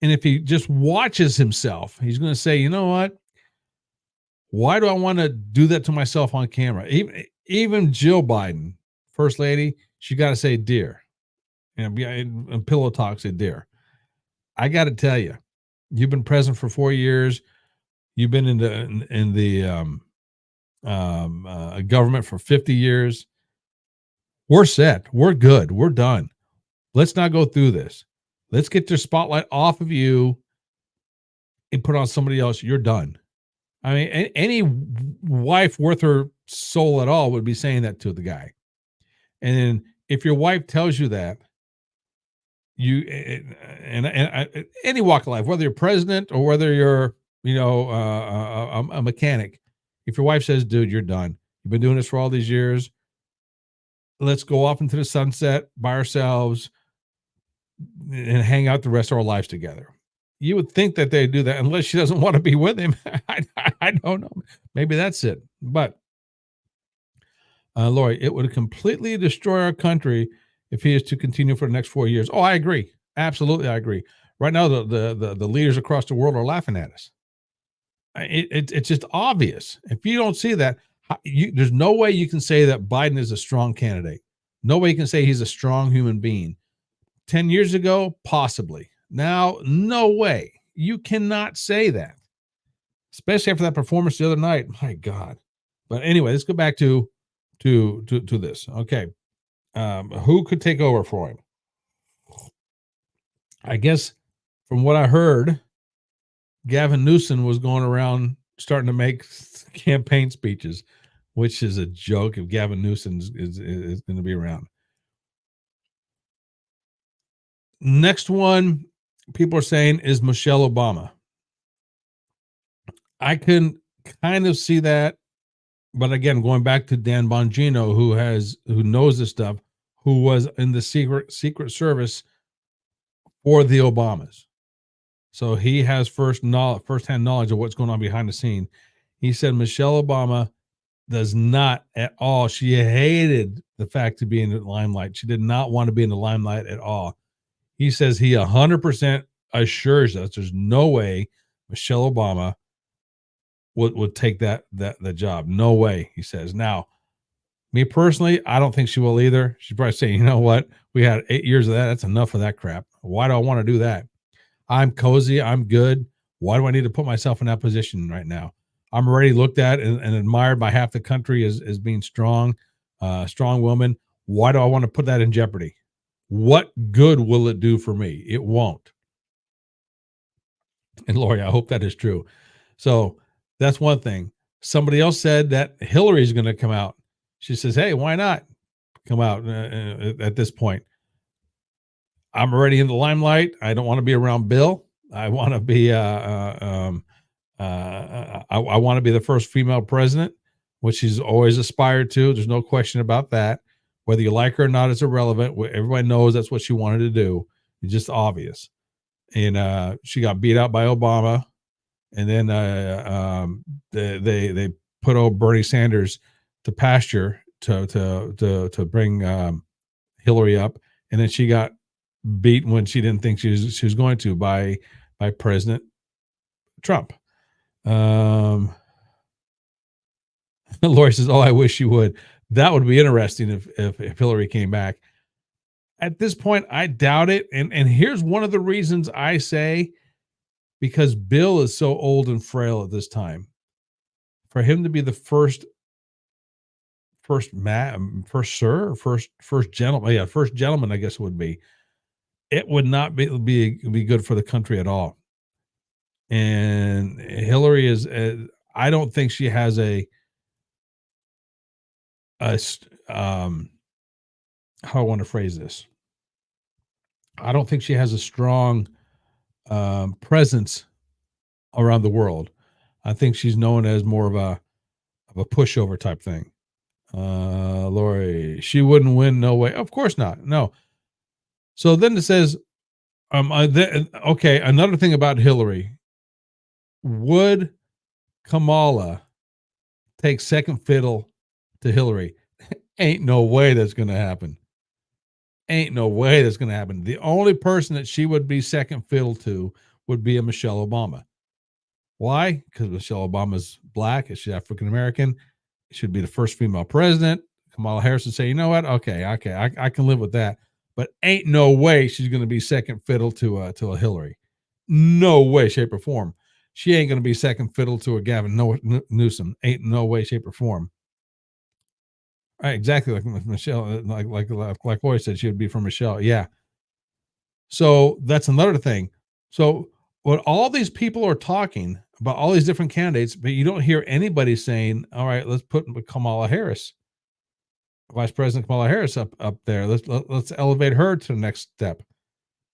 S1: and if he just watches himself, he's going to say, you know what? Why do I want to do that to myself on camera? Even Jill Biden, First Lady, she got to say, dear. And Pillow Talk said, dear. I got to tell you, you've been president for 4 years. You've been in the government for 50 years. We're set. We're good. We're done. Let's not go through this. Let's get the spotlight off of you and put on somebody else. You're done. I mean, any wife worth her soul at all would be saying that to the guy. And then if your wife tells you that, and any walk of life, whether you're president or whether you're, a mechanic, if your wife says, dude, you're done. You've been doing this for all these years. Let's go off into the sunset by ourselves and hang out the rest of our lives together. You would think that they'd do that unless she doesn't want to be with him. I don't know. Maybe that's it. But Lori, it would completely destroy our country if he is to continue for the next 4 years. Oh, I agree. Absolutely, I agree. Right now, the leaders across the world are laughing at us. It's just obvious. If you don't see that, there's no way you can say that Biden is a strong candidate. No way you can say he's a strong human being. 10 years ago, possibly. Now, no way. You cannot say that, especially after that performance the other night. My God. But anyway, let's go back to this. Okay. Who could take over for him? I guess from what I heard, Gavin Newsom was going around starting to make campaign speeches, which is a joke if Gavin Newsom is going to be around. Next one, people are saying, is Michelle Obama. I can kind of see that, but again, going back to Dan Bongino, who knows this stuff, who was in the Secret Service for the Obamas. So he has firsthand knowledge of what's going on behind the scene. He said Michelle Obama does not at all. She hated the fact to be in the limelight. She did not want to be in the limelight at all. He says he 100% assures us there's no way Michelle Obama would take that job. No way, he says. Now, me personally, I don't think she will either. She's probably saying, you know what? We had 8 years of that. That's enough of that crap. Why do I want to do that? I'm cozy. I'm good. Why do I need to put myself in that position right now? I'm already looked at and admired by half the country as being strong, strong woman. Why do I want to put that in jeopardy? What good will it do for me? It won't. And Lori, I hope that is true. So that's one thing. Somebody else said that Hillary's going to come out. She says, hey, why not come out at this point? I'm already in the limelight. I don't want to be around Bill. I want to be I want to be the first female president, which she's always aspired to. There's no question about that. Whether you like her or not is irrelevant. Everybody knows that's what she wanted to do. It's just obvious. And she got beat out by Obama, and then they put old Bernie Sanders to pasture to bring Hillary up, and then she got beat when she didn't think she was going to by President Trump. Lori says, "Oh, I wish you would. That would be interesting if Hillary came back." At this point, I doubt it. And here's one of the reasons I say, because Bill is so old and frail at this time. For him to be the first gentleman, I guess it would be. It would not be good for the country at all. And Hillary is, I don't think she has how I want to phrase this. I don't think she has a strong presence around the world. I think she's known as more of a pushover type thing. Lori, she wouldn't win, no way. Of course not. No. So then it says, okay, another thing about Hillary. Would Kamala take second fiddle to Hillary? Ain't no way that's going to happen. Ain't no way that's going to happen. The only person that she would be second fiddle to would be a Michelle Obama. Why? Because Michelle Obama's black. She's African American. Should be the first female president. Kamala Harris would say, you know what? Okay, I can live with that. But ain't no way she's going to be second fiddle to a Hillary. No way, shape, or form. She ain't going to be second fiddle to a Gavin Newsom. Ain't no way, shape, or form. Right, exactly like Michelle, like Lori said, she would be from Michelle. Yeah. So that's another thing. So what all these people are talking about, all these different candidates, but you don't hear anybody saying, all right, let's put Kamala Harris, Vice President Kamala Harris up there. Let's elevate her to the next step.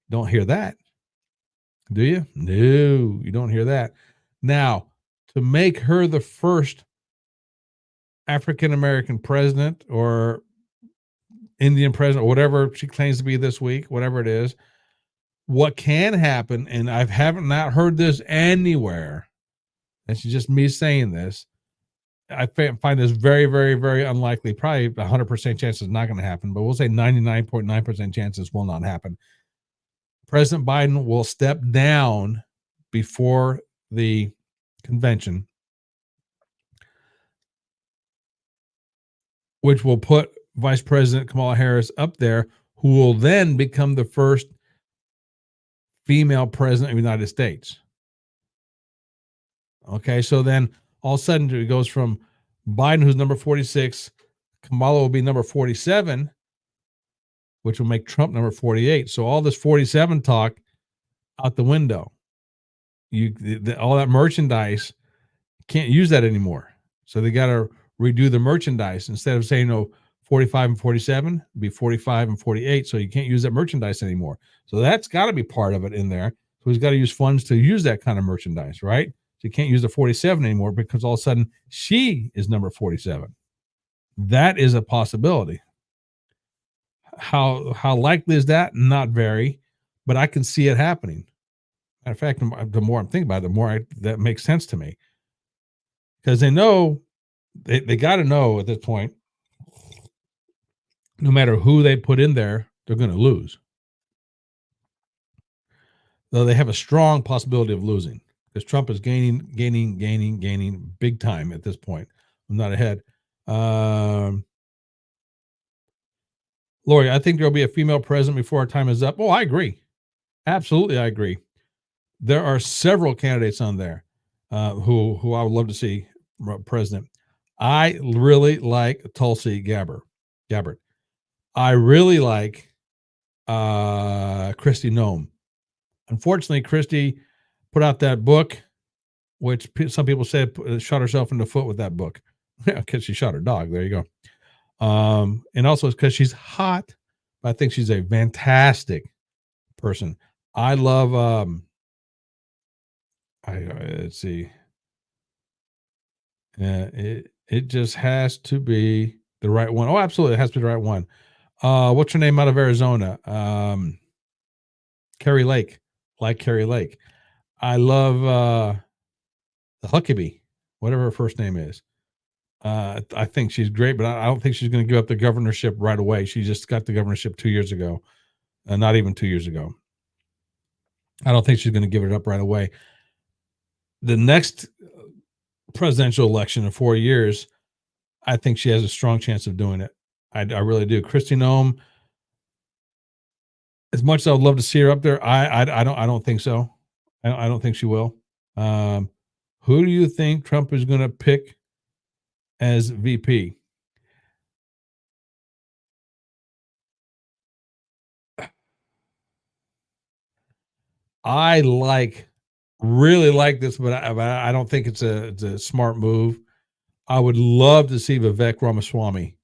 S1: Don't hear that. Do you? No, you don't hear that. Now, to make her the first African American president or Indian president, or whatever she claims to be this week, whatever it is, what can happen, and I haven't not heard this anywhere, it's just me saying this. I find this very, very, very unlikely. Probably 100% chance it's not going to happen, but we'll say 99.9% chances will not happen. President Biden will step down before the convention, which will put Vice President Kamala Harris up there, who will then become the first female president of the United States. Okay, so then all of a sudden it goes from Biden, who's number 46, Kamala will be number 47, which will make Trump number 48. So all this 47 talk out the window. All that merchandise, can't use that anymore. So they got to redo the merchandise. Instead of saying 45 and 47, be 45 and 48. So you can't use that merchandise anymore. So that's got to be part of it in there. So he's got to use funds to use that kind of merchandise, right? So you can't use the 47 anymore because all of a sudden she is number 47. That is a possibility. How likely is that? Not very, but I can see it happening. Matter of fact, the more I'm thinking about it, the more that makes sense to me. because they know they got to know at this point, no matter who they put in there, they're going to lose. Though they have a strong possibility of losing because Trump is gaining big time at this point. I'm not ahead. Lori, I think there'll be a female president before our time is up. Oh, I agree. Absolutely, I agree. There are several candidates on there who I would love to see president. I really like Tulsi Gabbard. I really like Kristi Noem. Unfortunately, Kristi put out that book, which some people said shot herself in the foot with that book because she shot her dog. There you go. And also it's because she's hot, but I think she's a fantastic person. I love let's see. It just has to be the right one. Oh, absolutely, it has to be the right one. What's her name out of Arizona? Carrie Lake. Like Carrie Lake. I love the Huckabee, whatever her first name is. I think she's great, but I don't think she's going to give up the governorship right away. She just got the governorship 2 years ago, not even 2 years ago. I don't think she's going to give it up right away. The next presidential election in 4 years, I think she has a strong chance of doing it. I really do. Kristi Noem, as much as I would love to see her up there, I don't think so. I don't think she will. Who do you think Trump is going to pick as VP? I really like this, but I don't think it's a smart move. I would love to see Vivek Ramaswamy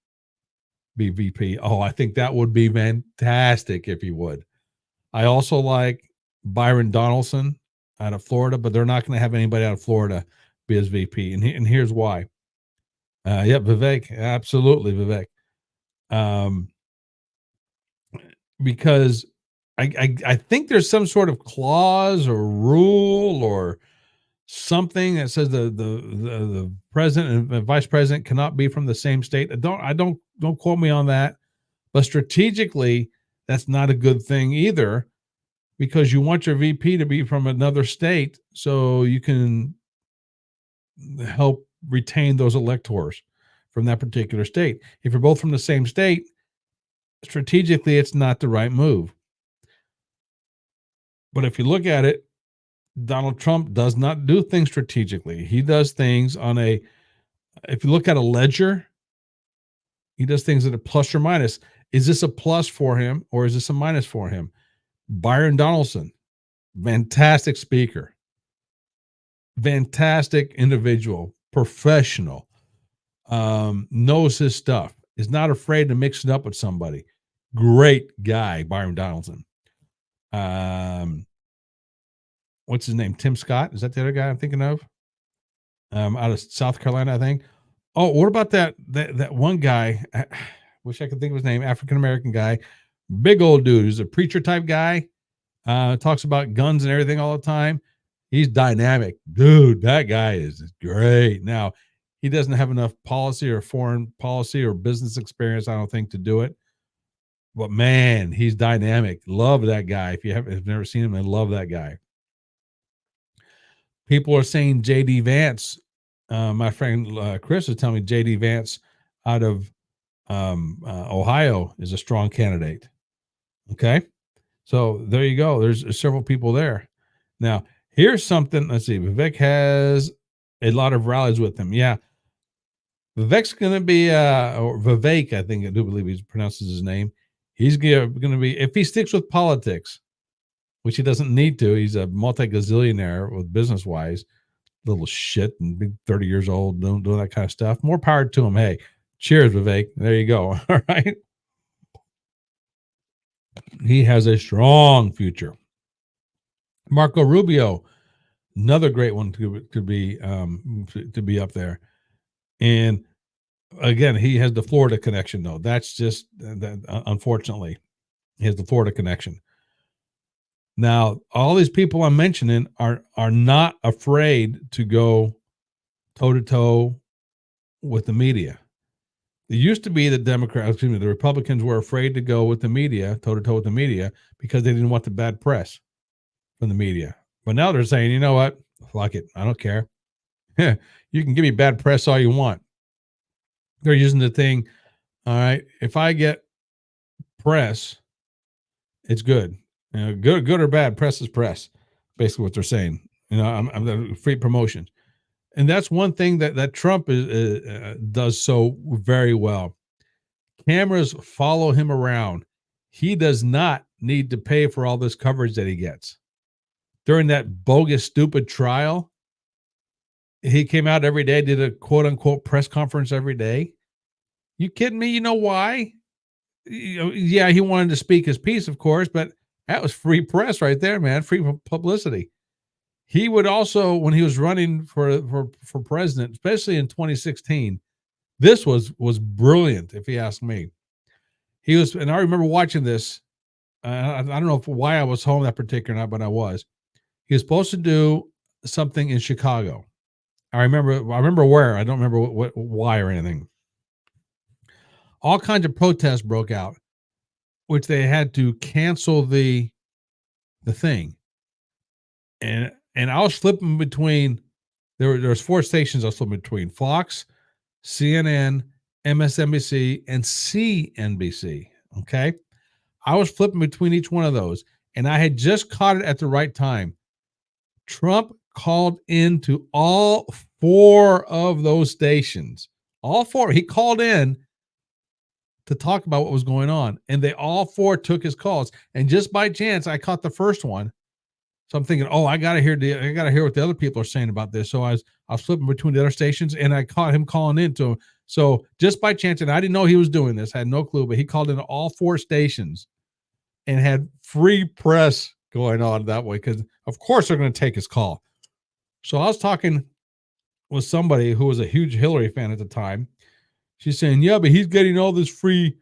S1: be VP. Oh, I think that would be fantastic if he would. I also like Byron Donaldson out of Florida, but they're not going to have anybody out of Florida be as VP, and here's why. Yep, Vivek, absolutely Vivek. Because I think there's some sort of clause or rule or something that says the president and vice president cannot be from the same state. Don't quote me on that, but strategically that's not a good thing either, because you want your VP to be from another state so you can help retain those electors from that particular state. If you're both from the same state, strategically it's not the right move. But if you look at it, Donald Trump does not do things strategically. He does things if you look at a ledger, he does things at a plus or minus. Is this a plus for him or is this a minus for him? Byron Donaldson, fantastic speaker, fantastic individual, professional, knows his stuff, is not afraid to mix it up with somebody. Great guy, Byron Donaldson. What's his name? Tim Scott. Is that the other guy I'm thinking of? Out of South Carolina, I think. Oh, what about that one guy? I wish I could think of his name. African American guy, big old dude who's a preacher type guy. Talks about guns and everything all the time. He's dynamic, dude. That guy is great. Now, he doesn't have enough policy or foreign policy or business experience, I don't think, to do it. But man, he's dynamic. Love that guy. If you've never seen him, I love that guy. People are saying J.D. Vance. My friend Chris was telling me J.D. Vance out of Ohio is a strong candidate. Okay. So there you go. There's several people there. Now, here's something. Let's see. Vivek has a lot of rallies with him. Yeah. Vivek's going to be, or Vivek, I think, I do believe he pronounces his name. He's going to be, if he sticks with politics, which he doesn't need to, he's a multi-gazillionaire with business-wise, little shit, and big 30 years old, doing that kind of stuff. More power to him. Hey, cheers, Vivek. There you go. All right. He has a strong future. Marco Rubio, another great one to be up there. And again, he has the Florida connection, though. That's just unfortunately, he has the Florida connection. Now, all these people I'm mentioning are not afraid to go toe to toe with the media. It used to be the Republicans were afraid to go with the media, toe to toe with the media, because they didn't want the bad press from the media. But now they're saying, you know what? Fuck it. I don't care. You can give me bad press all you want. They're using the thing. All right. If I get press, it's good. Good or bad, press is press. Basically, what they're saying. I'm the free promotion, and that's one thing that Trump does so very well. Cameras follow him around. He does not need to pay for all this coverage that he gets. During that bogus, stupid trial, he came out every day, did a quote unquote press conference every day. You kidding me? You know why? Yeah, he wanted to speak his piece, of course, but that was free press right there, man. Free publicity. He would also, when he was running for president, especially in 2016, this was brilliant, if you ask me. He was, and I remember watching this. I don't know why I was home that particular night, but I was. He was supposed to do something in Chicago. I remember where. I don't remember why or anything. All kinds of protests broke out, which they had to cancel the thing. And I was flipping between there's 4 stations I was flipping between: Fox, CNN, MSNBC, and CNBC. Okay. I was flipping between each one of those, and I had just caught it at the right time. Trump called into all 4 of those stations. All 4. He called in to talk about what was going on, and they all 4 took his calls. And just by chance, I caught the first one. So I'm thinking, oh, I gotta hear what the other people are saying about this. So I was flipping between the other stations, and I caught him calling into him. So just by chance, and I didn't know he was doing this, I had no clue, but he called into all 4 stations and had free press going on that way, because of course they're going to take his call. So I was talking with somebody who was a huge Hillary fan at the time. She's saying, yeah, but he's getting all this free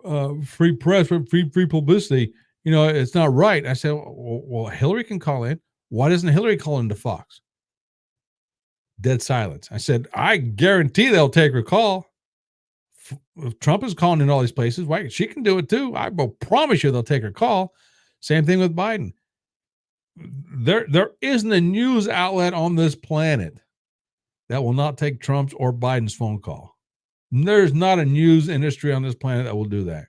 S1: press, free publicity. It's not right. I said, well, Hillary can call in. Why doesn't Hillary call into Fox? Dead silence. I said, I guarantee they'll take her call. If Trump is calling in all these places, why she can do it too. I will promise you they'll take her call. Same thing with Biden. There isn't a news outlet on this planet that will not take Trump's or Biden's phone call. There's not a news industry on this planet that will do that.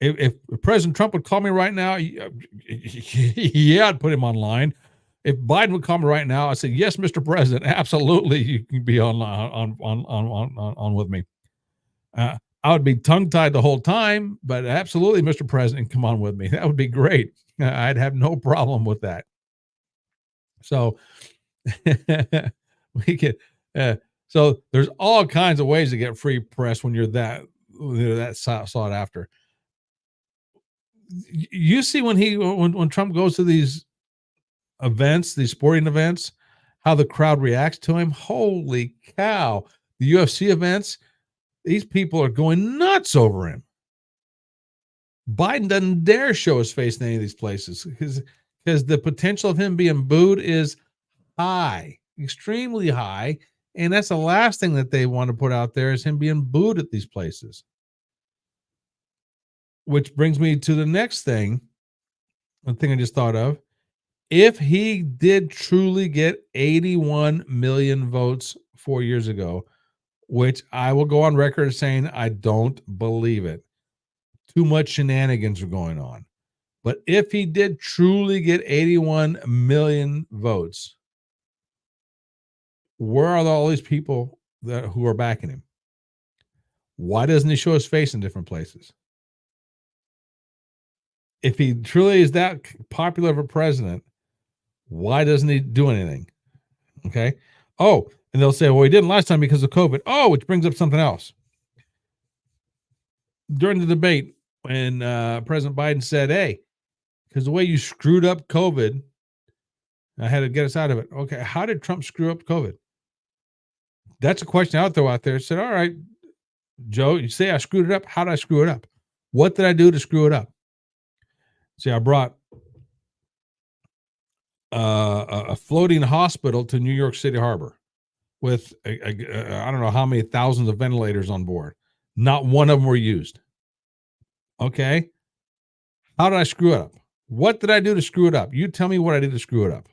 S1: If President Trump would call me right now, yeah, I'd put him online. If Biden would call me right now, I said, yes, Mr. President, absolutely, you can be on with me. I would be tongue-tied the whole time, but absolutely, Mr. President, come on with me. That would be great. I'd have no problem with that. So we could. So there's all kinds of ways to get free press when you're that sought after. You see when Trump goes to these events, these sporting events, how the crowd reacts to him. Holy cow. The UFC events, these people are going nuts over him. Biden doesn't dare show his face in any of these places because the potential of him being booed is high, extremely high. And that's the last thing that they want to put out there is him being booed at these places. Which brings me to the next thing. One thing I just thought of. If he did truly get 81 million votes 4 years ago, which I will go on record as saying I don't believe it. Too much shenanigans are going on. But if he did truly get 81 million votes, where are all these people who are backing him? Why doesn't he show his face in different places? If he truly is that popular of a president, why doesn't he do anything? Okay. Oh, and they'll say, well, he didn't last time because of COVID. Oh, which brings up something else. During the debate, when President Biden said, hey, because the way you screwed up COVID, I had to get us out of it. Okay. How did Trump screw up COVID? That's a question out there. I said, all right, Joe, you say I screwed it up. How did I screw it up? What did I do to screw it up? See, I brought a floating hospital to New York City Harbor with I don't know how many thousands of ventilators on board. Not one of them were used. Okay. How did I screw it up? What did I do to screw it up? You tell me what I did to screw it up.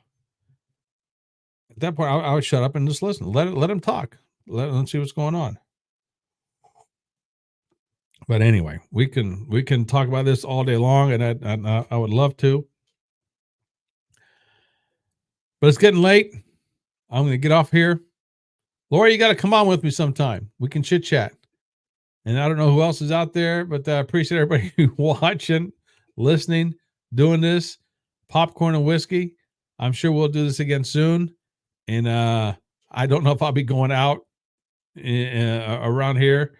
S1: At that point, I would shut up and just listen. Let him talk. Let him see what's going on. But anyway, we can talk about this all day long, and I would love to. But it's getting late. I'm going to get off here. Laura, you got to come on with me sometime. We can chit chat. And I don't know who else is out there, but I appreciate everybody watching, listening, doing this. Popcorn and whiskey. I'm sure we'll do this again soon. And I don't know if I'll be going out around here.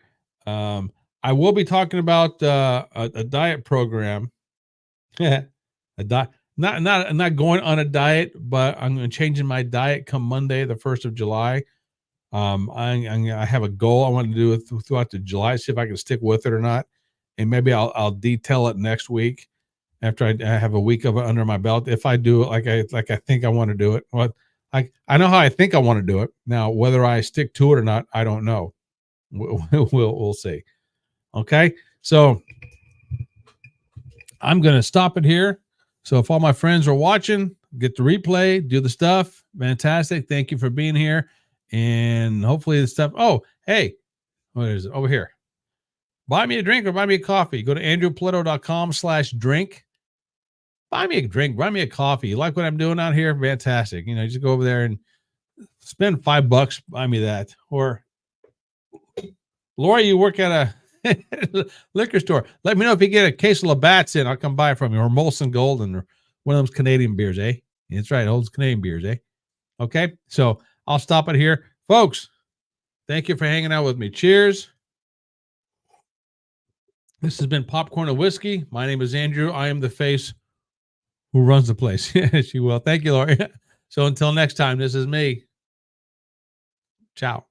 S1: I will be talking about a diet program. Not going on a diet, but I'm going to changing my diet come Monday, the 1st of July. I have a goal I want to do it throughout the July, see if I can stick with it or not, and maybe I'll detail it next week after I have a week of it under my belt. If I do it like I think I want to do it, well, I know how I think I want to do it. Now, whether I stick to it or not, I don't know. We'll see. Okay, so I'm going to stop it here. So if all my friends are watching, get the replay, do the stuff. Fantastic. Thank you for being here. And hopefully the stuff. Oh, hey, what is it over here? Buy me a drink or buy me a coffee. Go to andrewpaleto.com/drink. Buy me a drink, buy me a coffee. You like what I'm doing out here? Fantastic. You know, just go over there and spend $5, buy me that. Or Laura, you work at a liquor store. Let me know if you get a case of Labatt's in. I'll come buy it from you. Or Molson Golden or one of those Canadian beers, eh? That's right. Old Canadian beers, eh? Okay. So I'll stop it here. Folks, thank you for hanging out with me. Cheers. This has been Popcorn and Whiskey. My name is Andrew. I am the face who runs the place. Yes, you will. Thank you, Laura. So until next time, this is me. Ciao.